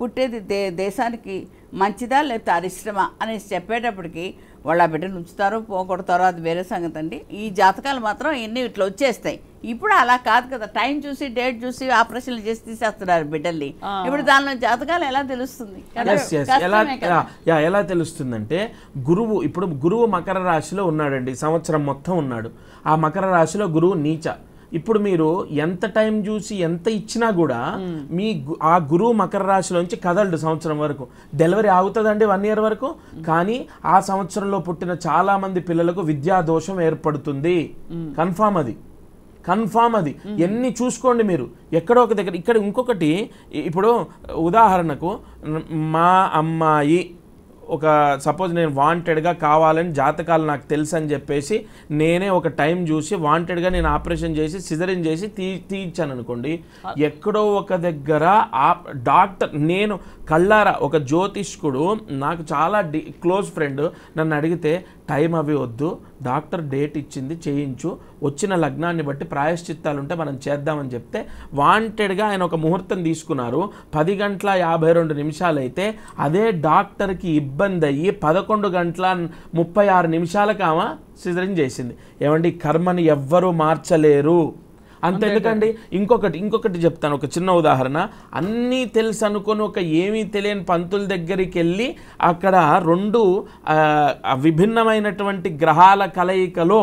పుట్టేది దేశానికి మంచిదా లేకపోతే అరిశ్రమ అనేసి చెప్పేటప్పటికి వాళ్ళు ఆ బిడ్డను ఉంచుతారో పోగొడతారో అది వేరే సంగతి అండి. ఈ జాతకాలు మాత్రం ఎన్ని ఇట్లా వచ్చేస్తాయి. ఇప్పుడు అలా కాదు కదా, టైం చూసి డేట్ చూసి ఆపరేషన్లు చేసి తీసేస్తున్నారు బిడ్డల్ని. ఇప్పుడు దానిలో జాతకాలు ఎలా తెలుస్తుంది? ఎలా తెలుస్తుందంటే గురువు మకర రాశిలో ఉన్నాడండి, సంవత్సరం మొత్తం ఉన్నాడు. ఆ మకర రాశిలో గురువు నీచ. ఇప్పుడు మీరు ఎంత టైం చూసి ఎంత ఇచ్చినా కూడా ఆ గురువు మకర రాశిలోంచి కదలడు సంవత్సరం వరకు. డెలివరీ ఆగుతుందండి 1 year వరకు, కానీ ఆ సంవత్సరంలో పుట్టిన చాలా మంది పిల్లలకు విద్యా దోషం ఏర్పడుతుంది. కన్ఫామ్ అది ఎన్ని చూసుకోండి మీరు ఎక్కడో ఒక దగ్గర. ఇక్కడ ఇంకొకటి, ఇప్పుడు ఉదాహరణకు మా అమ్మాయి సపోజ్ నేను వాంటెడ్గా కావాలని జాతకాలు నాకు తెలుసు అని చెప్పేసి నేనే ఒక టైం చూసి వాంటెడ్గా నేను ఆపరేషన్ చేసి సిజరిన్ చేసి తీయించాను అనుకోండి, ఎక్కడో ఒక దగ్గర డాక్టర్, నేను కళ్ళారా ఒక జ్యోతిష్కుడు నాకు చాలా క్లోజ్ ఫ్రెండ్ నన్ను అడిగితే టైం అవి వద్దు, డాక్టర్ డేట్ ఇచ్చింది చేయించు, వచ్చిన లగ్నాన్ని బట్టి ప్రాయశ్చిత్తాలు ఉంటే మనం చేద్దామని చెప్తే వాంటెడ్గా ఆయన ఒక ముహూర్తం తీసుకున్నారు. 10:52 అయితే అదే డాక్టర్కి ఇబ్బంది అయ్యి 11:36 ఆమె సిజరిన్ చేసింది. ఏమండి, కర్మని ఎవ్వరూ మార్చలేరు. అంతెందుకండి, ఇంకొకటి చెప్తాను, ఒక చిన్న ఉదాహరణ. అన్నీ తెలుసు అనుకొని ఒక ఏమీ తెలియని పంతుల దగ్గరికి వెళ్ళి అక్కడ 2 విభిన్నమైనటువంటి గ్రహాల కలయికలో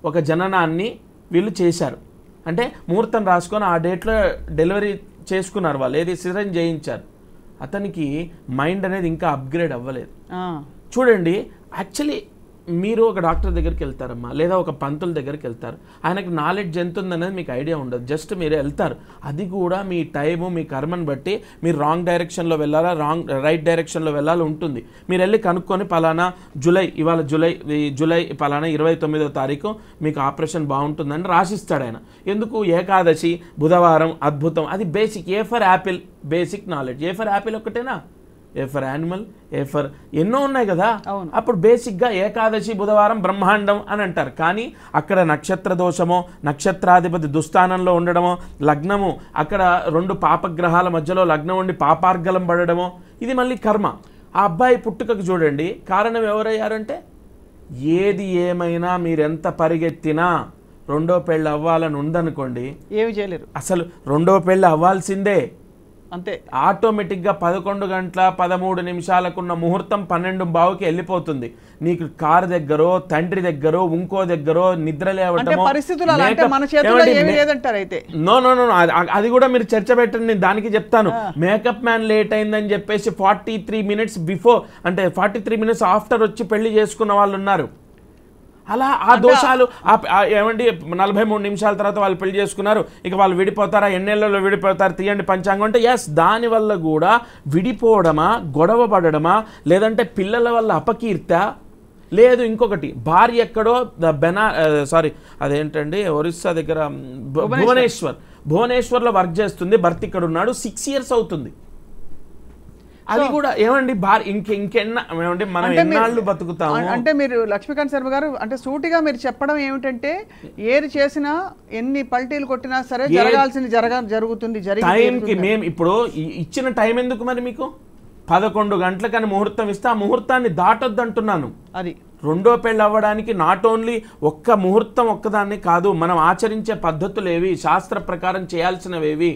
ఒక జననాన్ని వీళ్ళు చేశారు. అంటే ముహూర్తం రాసుకొని ఆ డేట్లో డెలివరీ చేసుకున్నారు వాళ్ళు, ఏది సిజరిన్ చేయించారు. అతనికి మైండ్ అనేది ఇంకా అప్గ్రేడ్ అవ్వలేదు. చూడండి, యాక్చువల్లీ మీరు ఒక డాక్టర్ దగ్గరికి వెళ్తారమ్మా, లేదా ఒక పంతుల దగ్గరికి వెళ్తారు, ఆయనకు నాలెడ్జ్ ఎంత ఉందనేది మీకు ఐడియా ఉండదు, జస్ట్ మీరు వెళ్తారు. అది కూడా మీ టైము మీ కర్మను బట్టి మీరు రాంగ్ డైరెక్షన్లో వెళ్ళాలా రైట్ డైరెక్షన్లో వెళ్ళాలి ఉంటుంది. మీరు వెళ్ళి కనుక్కొని పలానా జూలై పలానా 29వ తారీఖు మీకు ఆపరేషన్ బాగుంటుందని రాసిస్తాడు ఆయన. ఎందుకు? ఏకాదశి బుధవారం అద్భుతం, అది basic. A for apple basic knowledge. A for apple ఒక్కటేనా? A for animal, A for ఎన్నో ఉన్నాయి కదా. అప్పుడు బేసిక్గా ఏకాదశి బుధవారం బ్రహ్మాండం అని అంటారు. కానీ అక్కడ నక్షత్ర దోషమో, నక్షత్రాధిపతి దుస్థానంలో ఉండడమో, లగ్నము అక్కడ 2 పాపగ్రహాల మధ్యలో లగ్నం ఉండి పాపార్గలం పడడమో, ఇది మళ్ళీ కర్మ. ఆ అబ్బాయి పుట్టుకకు చూడండి కారణం ఎవరయ్యారంటే, ఏది ఏమైనా మీరెంత పరిగెత్తినా 2వ పెళ్ళి అవ్వాలని ఉందనుకోండి, ఏమి చేయలేరు. అసలు 2వ పెళ్ళి అవ్వాల్సిందే అంతే. ఆటోమేటిక్గా 11:13 ముహూర్తం 12:15 వెళ్ళిపోతుంది. నీకు కారు దగ్గర, తండ్రి దగ్గర, ఇంకో దగ్గర నిద్ర లేవటం, నో అది కూడా మీరు చర్చ పెట్టండి, నేను దానికి చెప్తాను. మేకప్ మ్యాన్ లేట్ అయిందని చెప్పేసి 43 minutes బిఫోర్, అంటే 43 minutes ఆఫ్టర్ వచ్చి పెళ్లి చేసుకున్న వాళ్ళు ఉన్నారు. అలా ఆ దోషాలు ఏమండి 43 నిమిషాల తర్వాత వాళ్ళు పెళ్లి చేసుకున్నారు, ఇక వాళ్ళు విడిపోతారా, ఎన్నేళ్లలో విడిపోతారు, తీయండి పంచాంగం అంటే ఎస్. దానివల్ల కూడా విడిపోవడమా, గొడవ పడడమా, లేదంటే పిల్లల వల్ల అపకీర్త, లేదు ఇంకొకటి భార్య ఎక్కడో అదేంటండి ఒరిస్సా దగ్గర భువనేశ్వర్లో వర్క్ చేస్తుంది, భర్త ఇక్కడ ఉన్నాడు, 6 years అవుతుంది. అది కూడా ఏమండి ఇంకెన్నేమంటే మనం ఎన్నాళ్ళు బతుకుతాము అంటే మీరు లక్ష్మీకాంత్ శర్మ గారు అంటే సూటిగా మీరు చెప్పడం ఏమిటంటే ఏది చేసినా ఎన్ని పల్టీలు కొట్టినా సరే జరగాల్సింది జరుగుతుంది. టైంకి మేము ఇప్పుడు ఇచ్చిన టైం ఎందుకు మరి మీకు 11 గంటలకని ముహూర్తం ఇస్తే ఆ ముహూర్తాన్ని దాటొద్దు అంటున్నాను. అది రెండో పెళ్ళి అవ్వడానికి నాట్ ఓన్లీ ఒక్క ముహూర్తం ఒక్కదాన్ని కాదు, మనం ఆచరించే పద్ధతులు ఏవి, శాస్త్ర ప్రకారం చేయాల్సినవేవి,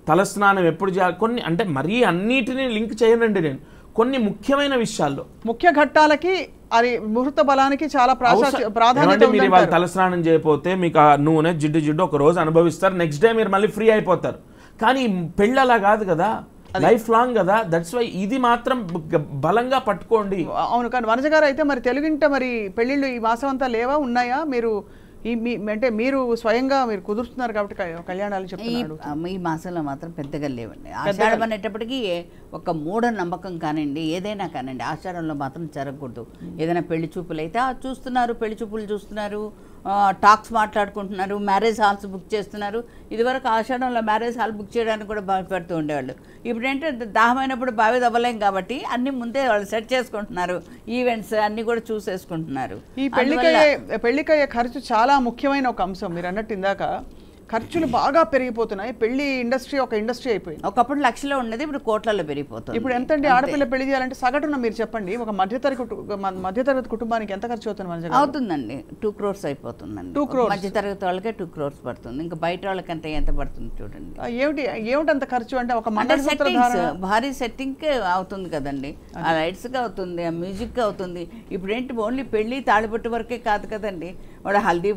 తలస్నానం ఎప్పుడు చేయాలి, కొన్ని అంటే మరీ అన్నిటినీ లింక్ చేయనండి నేను, కొన్ని ముఖ్యమైన విషయాల్లో ముఖ్య ఘట్టాలకి అది ముహూర్త బలానికి చాలా ప్రాధాన్యత. మీరు ఇవాళ తలస్నానం చేయకపోతే మీకు ఆ నూనె జిడ్డు ఒక రోజు అనుభవిస్తారు, నెక్స్ట్ డే మీరు మళ్ళీ ఫ్రీ అయిపోతారు. కానీ పెళ్ళి అలా కాదు కదా, లైఫ్ లాంగ్ కదా. దట్స్ వై ఇది మాత్రం బలంగా పట్టుకోండి. అవును. కానీ వనజ గారు అయితే మరి తెలుగింట మరి పెళ్ళిళ్ళు ఈ మాసం అంతా లేవా, ఉన్నాయా? మీరు అంటే మీరు స్వయంగా మీరు కుదురుతున్నారు కాబట్టి కళ్యాణాలు చెప్తున్నారు. ఈ మాసంలో మాత్రం పెద్దగా లేవండి. ఆషాఢం అనేటప్పటికీ ఒక మూఢ నమ్మకం కానివ్వండి, ఏదైనా కానివ్వండి, ఆషాఢంలో మాత్రం జరగకూడదు. ఏదైనా పెళ్లి చూపులు అయితే చూస్తున్నారు, పెళ్లి చూపులు చూస్తున్నారు, టాక్స్ మాట్లాడుకుంటున్నారు, మ్యారేజ్ హాల్స్ బుక్ చేస్తున్నారు. ఇదివరకు ఆషాఢంలో మ్యారేజ్ హాల్ బుక్ చేయడానికి కూడా భయపడుతూ ఉండేవాళ్ళు. ఇప్పుడు ఏంటంటే దాహమైనప్పుడు బావి దవ్వలేం కాబట్టి అన్ని ముందే వాళ్ళు సెట్ చేసుకుంటున్నారు, ఈవెంట్స్ అన్ని కూడా చూసేసుకుంటున్నారు. ఈ పెళ్లికయ్యే ఖర్చు చాలా ముఖ్యమైన ఒక అంశం. మీరు అన్నట్టు ఇందాక ఖర్చులు బాగా పెరిగిపోతున్నాయి. పెళ్లి ఇండస్ట్రీ ఒక ఇండస్ట్రీ అయిపోయింది. ఒకప్పుడు లక్షలో ఉన్నది ఇప్పుడు కోట్లలో పెరిగిపోతుంది. ఇప్పుడు ఎంత అండి ఆడపిల్ల పెళ్లి చేయాలంటే సగటున మీరు చెప్పండి, ఒక మధ్యతరగతి కుటుంబానికి ఎంత ఖర్చు అవుతుంది? అవుతుందండి 2 crores అయిపోతుందండి. 2 crores మధ్యతరగతి వాళ్ళకే 2 crores పడుతుంది. ఇంకా బయట వాళ్ళకంటే ఎంత పడుతుంది చూడండి. ఏమిటి అంత ఖర్చు అంటే? ఒక భారీ సెట్టింగ్ అవుతుంది కదండి, ఆ లైట్స్ కి అవుతుంది, ఆ మ్యూజిక్ కి అవుతుంది. ఇప్పుడు ఏంటి ఓన్లీ పెళ్లి తాళిబొట్టు వరకే కాదు కదండి, వాడు హల్దీ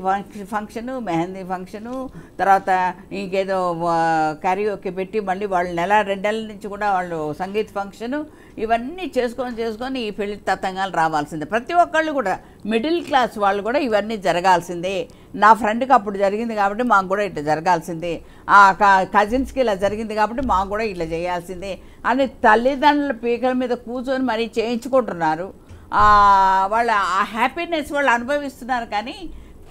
ఫంక్షను, మెహందీ ఫంక్షను, తర్వాత ఇంకేదో కరియోకే పెట్టి మళ్ళీ వాళ్ళు 1-2 నెలల నుంచి కూడా వాళ్ళు సంగీత్ ఫంక్షను, ఇవన్నీ చేసుకొని ఈ పెళ్లి తతంగాలు రావాల్సిందే. ప్రతి ఒక్కళ్ళు కూడా మిడిల్ క్లాస్ వాళ్ళు కూడా ఇవన్నీ జరగాల్సిందే. నా ఫ్రెండ్కి అప్పుడు జరిగింది కాబట్టి మాకు కూడా ఇట్లా జరగాల్సిందే, ఆ కజిన్స్కి ఇలా జరిగింది కాబట్టి మాకు కూడా ఇట్లా చేయాల్సిందే అని తల్లిదండ్రుల పీకల మీద కూర్చొని మరీ చేయించుకుంటున్నారు. వాళ్ళ ఆ హ్యాపీనెస్ వాళ్ళు అనుభవిస్తున్నారు. కానీ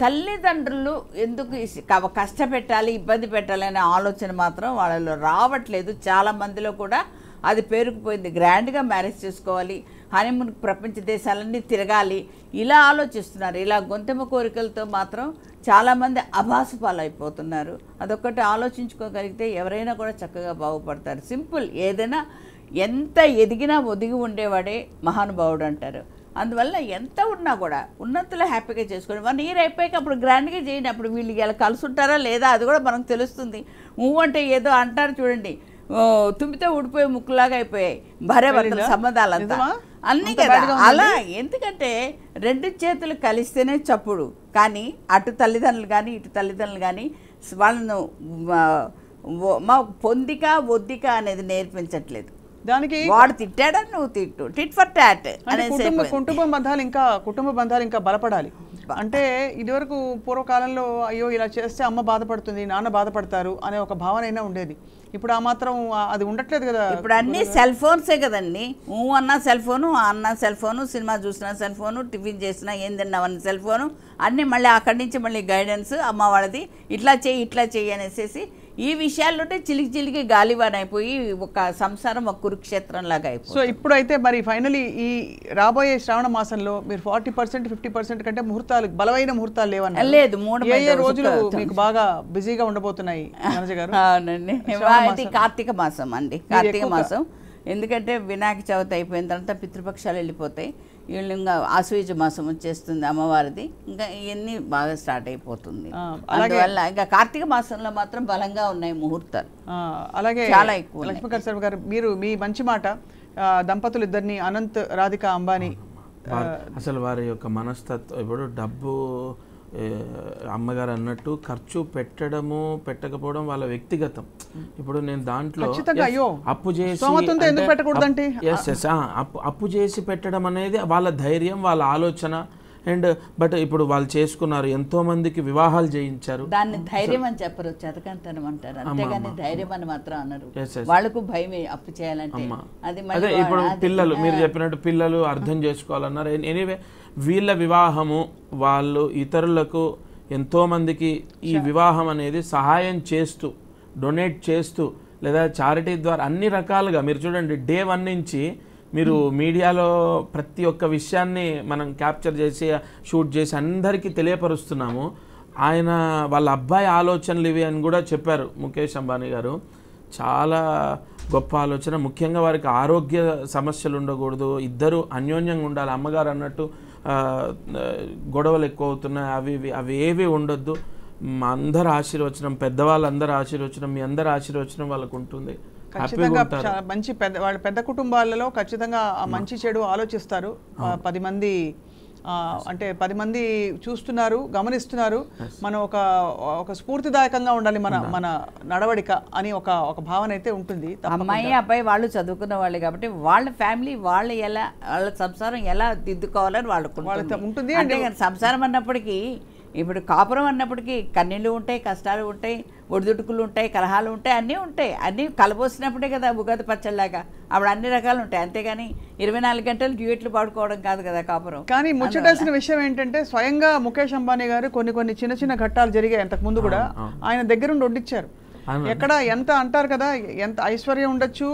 తల్లిదండ్రులు ఎందుకు కష్టపెట్టాలి, ఇబ్బంది పెట్టాలి అనే ఆలోచన మాత్రం వాళ్ళలో రావట్లేదు. చాలా మందిలో కూడా అది పేరుకుపోయింది. గ్రాండ్గా మ్యారేజ్ చేసుకోవాలి, హనీమూన్ ప్రపంచ దేశాలన్నీ తిరగాలి, ఇలా ఆలోచిస్తున్నారు. ఇలా గొంతెమ్మ కోరికలతో మాత్రం చాలామంది అభాసు పాలైపోతున్నారు. అదొక్కటి ఆలోచించుకోగలిగితే ఎవరైనా కూడా చక్కగా బాగుపడతారు. సింపుల్, ఏదైనా ఎంత ఎదిగినా ఒదిగి ఉండేవాడే మహానుభావుడు అంటారు. అందువల్ల ఎంత ఉన్నా కూడా ఉన్నంతలో హ్యాపీగా చేసుకోండి. 1 year అయిపోయాక అప్పుడు గ్రాండ్గా చేయండి. అప్పుడు వీళ్ళు ఇలా కలుసుంటారా లేదా అది కూడా మనకు తెలుస్తుంది. అంటే ఏదో అంటారు చూడండి, తుమ్మితే ఊడిపోయి ముక్కులాగా అయిపోయాయి భార్యాభర్తల సంబంధాలంతా అన్నీ కదా. అలా ఎందుకంటే 2 చేతులు కలిస్తేనే చప్పుడు. కానీ అటు తల్లిదండ్రులు కానీ ఇటు తల్లిదండ్రులు కానీ వాళ్ళను పొందిక ఒద్దిక అనేది నేర్పించట్లేదు. దానికి వాడు తిట్టాడని నువ్వు తిట్టు, టిట్ ఫర్ టాట్. కుటుంబ బంధాలు ఇంకా బలపడాలి. అంటే ఇదివరకు పూర్వకాలంలో అయ్యో ఇలా చేస్తే అమ్మ బాధపడుతుంది, నాన్న బాధపడతారు అనే ఒక భావన అయినా ఉండేది. ఇప్పుడు ఆ మాత్రం అది ఉండట్లేదు కదా. ఇప్పుడు అన్ని సెల్ ఫోన్సే కదండి. అన్నా సెల్ ఫోను, అన్నా సెల్ ఫోను, సినిమా చూసినా సెల్ ఫోను, టిఫిన్ చేసినా ఏం తిన్నావని సెల్ ఫోను, అన్నీ మళ్ళీ అక్కడి నుంచి మళ్ళీ గైడెన్స్ అమ్మ వాళ్ళది, ఇట్లా చేయి అనేసి ఈ విషయాల్లోనే చిలికి గాలివాన్ అయిపోయి ఒక సంసారం ఒక కురుక్షేత్రం లాగా అయిపోయి. సో ఇప్పుడైతే మరి ఫైనలీ ఈ రాబోయే శ్రావణ మాసంలో మీరు 40% 50% కంటే ముహూర్తాలు బలమైన ముహూర్తాలు లేవన్నారు. లేదు, 3 రోజులు మీకు బాగా బిజీగా ఉండబోతున్నాయి వనజ గారు? అవునండి, కార్తీక మాసం అండి, కార్తీక మాసం. ఎందుకంటే వినాయక చవితి అయిపోయిన తర్వాత పితృపక్షాలు వెళ్ళిపోతాయి. వీళ్ళు ఇంకా ఆశ్వయుజ మాసం వచ్చేస్తుంది అమ్మవారిది, ఇంకా ఇవన్నీ బాగా స్టార్ట్ అయిపోతుంది. అందువల్ల ఇంకా కార్తీక మాసంలో మాత్రం బలంగా ఉన్నాయి ముహూర్తాలు, అలాగే చాలా ఎక్కువ. లక్ష్మీకాంత్ శర్మ గారు, మీరు మీ మంచి మాట, దంపతులు ఇద్దరిని అనంత్ రాధికా అంబానీ, అసలు వారి యొక్క మనస్తత్వం, ఇప్పుడు డబ్బు అమ్మగారు అన్నట్టు ఖర్చు పెట్టడము పెట్టకపోవడం వాళ్ళ వ్యక్తిగతం. ఇప్పుడు నేను దాంట్లో అప్పు చేసి పెట్టడం అనేది వాళ్ళ ధైర్యం, వాళ్ళ ఆలోచన. అండ్ బట్ ఇప్పుడు వాళ్ళు చేసుకున్నారు, ఎంతో మందికి వివాహాలు చేయించారు. దాన్ని ధైర్యం అని చెప్పరు, చతకంతనం అంటారు, అంతేగాని ధైర్యం అని మాత్రం అన్నారు. వాళ్ళకు భయమే అప్పు చేయాలంటే. అదే ఇప్పుడు పిల్లలు, మీరు చెప్పినట్టు పిల్లలు అర్థం చేసుకోవాలన్నారు. ఎనీవే వీళ్ళ వివాహము, వాళ్ళు ఇతరులకు ఎంతో మందికి ఈ వివాహం అనేది సహాయం చేస్తూ, డొనేట్ చేస్తూ లేదా చారిటీ ద్వారా అన్ని రకాలుగా మీరు చూడండి డే 1 నుంచి మీరు మీడియాలో ప్రతి ఒక్క విషయాన్ని మనం క్యాప్చర్ చేసి షూట్ చేసి అందరికీ తెలియపరుస్తున్నాము. ఆయన వాళ్ళ అబ్బాయి ఆలోచనలు ఇవి అని కూడా చెప్పారు ముఖేష్ అంబానీ గారు. చాలా గొప్ప ఆలోచన. ముఖ్యంగా వారికి ఆరోగ్య సమస్యలు ఉండకూడదు, ఇద్దరు అన్యోన్యంగా ఉండాలి. అమ్మగారు అన్నట్టు గొడవలు ఎక్కువ అవుతున్నాయి, అవి ఏవి ఉండొద్దు. మా అందరి ఆశీర్వచనం, పెద్దవాళ్ళందరి ఆశీర్వచనం, మీ అందరి ఆశీర్వచనం వాళ్ళకు ఉంటుంది. ఖచ్చితంగా మంచి వాళ్ళ పెద్ద కుటుంబాలలో ఖచ్చితంగా మంచి చెడు ఆలోచిస్తారు. 10 మంది అంటే 10 మంది చూస్తున్నారు, గమనిస్తున్నారు. మనం ఒక స్ఫూర్తిదాయకంగా ఉండాలి మన నడవడిక అని ఒక భావన అయితే ఉంటుంది. అమ్మాయి అబ్బాయి వాళ్ళు చదువుకున్న వాళ్ళే కాబట్టి వాళ్ళ ఫ్యామిలీ వాళ్ళ సంసారం ఎలా దిద్దుకోవాలని వాళ్ళకు ఉంటుంది. అంటే సంసారం అన్నప్పటికీ ఇప్పుడు కాపురం అన్నప్పటికీ కన్నీళ్ళు ఉంటాయి, కష్టాలు ఉంటాయి, ఒడిదుడుకులు ఉంటాయి, కలహాలు ఉంటాయి, అన్నీ ఉంటాయి. అన్నీ కలబోసినప్పుడే కదా ఉగాది పచ్చళ్ళలాగా అప్పుడు అన్ని రకాలు ఉంటాయి. అంతేగాని 24 గంటలు డ్యూయెట్లు పాడుకోవడం కాదు కదా కాపురం. కానీ ముచ్చటాల్సిన విషయం ఏంటంటే స్వయంగా ముఖేష్ అంబానీ గారు కొన్ని చిన్న ఘట్టాలు జరిగాయి అంతకు ముందు కూడా ఆయన దగ్గరుండి వడ్డించారు. ఎక్కడ ఎంత అంటారు కదా, ఎంత ఐశ్వర్యం ఉండొచ్చు,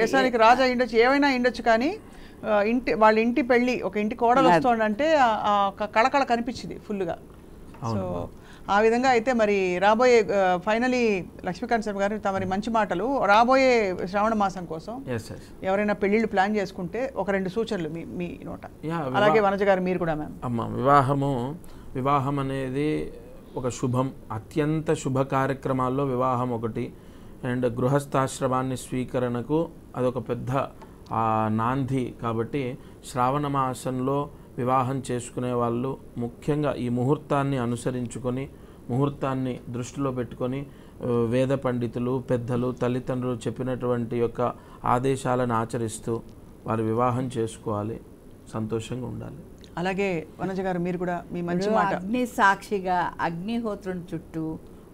దేశానికి రాజా ఉండొచ్చు, ఏమైనా ఉండొచ్చు, కానీ వాళ్ళ ఇంటి పెళ్ళి ఒక ఇంటి కోడలు వస్తుందంటే కళకళ కనిపించింది ఫుల్గా. సో ఆ విధంగా అయితే మరి రాబోయే ఫైనలీ లక్ష్మీకాంత్ శర్మ గారు తమరి మంచి మాటలు. రాబోయే శ్రావణ మాసం కోసం ఎవరైనా పెళ్ళిళ్ళు ప్లాన్ చేసుకుంటే 1-2 సూచనలు మీ నోట. అలాగే వనజ గారు మీరు కూడా. మ్యామ్ అమ్మ, వివాహం అనేది ఒక శుభం, అత్యంత శుభ కార్యక్రమాల్లో వివాహం ఒకటి. అండ్ గృహస్థాశ్రమాన్ని స్వీకరణకు అదొక పెద్ద నాంది. కాబట్టి శ్రావణ మాసంలో వివాహం చేసుకునే వాళ్ళు ముఖ్యంగా ఈ ముహూర్తాన్ని అనుసరించుకొని, ముహూర్తాన్ని దృష్టిలో పెట్టుకొని వేద పండితులు, పెద్దలు, తల్లిదండ్రులు చెప్పినటువంటి యొక్క ఆదేశాలను ఆచరిస్తూ వారు వివాహం చేసుకోవాలి, సంతోషంగా ఉండాలి. అలాగే వనజ గారు మీరు కూడా మీ మంచి మాట. అగ్ని సాక్షిగా అగ్నిహోత్రం చుట్టూ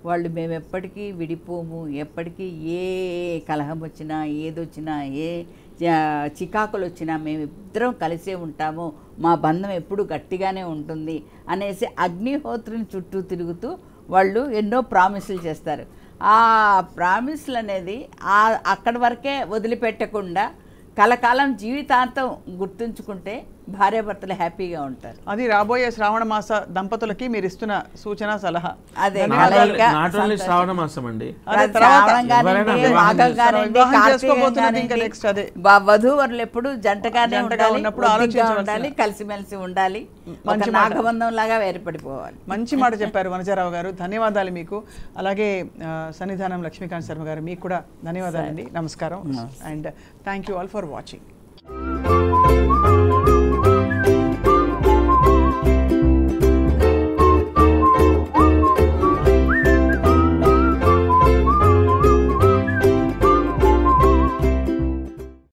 వాళ్ళు మేము ఎప్పటికీ విడిపోము, ఎప్పటికీ ఏ కలహం వచ్చినా, ఏదొచ్చినా, ఏ చికాకులు వచ్చినా మేమిద్దరం కలిసే ఉంటాము, మా బంధం ఎప్పుడు గట్టిగానే ఉంటుంది అనేసి అగ్నిహోత్రుని చుట్టూ తిరుగుతూ వాళ్ళు ఎన్నో ప్రామిసులు చేస్తారు. ఆ ప్రామిసులు అనేది అక్కడి వరకే వదిలిపెట్టకుండా కలకాలం జీవితాంతం గుర్తుంచుకుంటే భార్యాభర్తలు హ్యాపీగా ఉంటారు. అది రాబోయే శ్రావణ మాస దంపతులకి మీరు ఇస్తున్న సూచన, సలహా. అదే శ్రావణ మాసం అండి, వధూవరులు ఎప్పుడు జంటగానే ఉండాలి, కలిసిమెలిసి ఉండాలి, నాగబంధం లాగా ఏర్పడిపోవాలి. మంచి మాట చెప్పారు వనజారావు గారు, ధన్యవాదాలు మీకు. అలాగే సన్నిధానం లక్ష్మీకాంత్ శర్మ గారు మీకు కూడా ధన్యవాదాలండి. నమస్కారం. And thank you all for watching.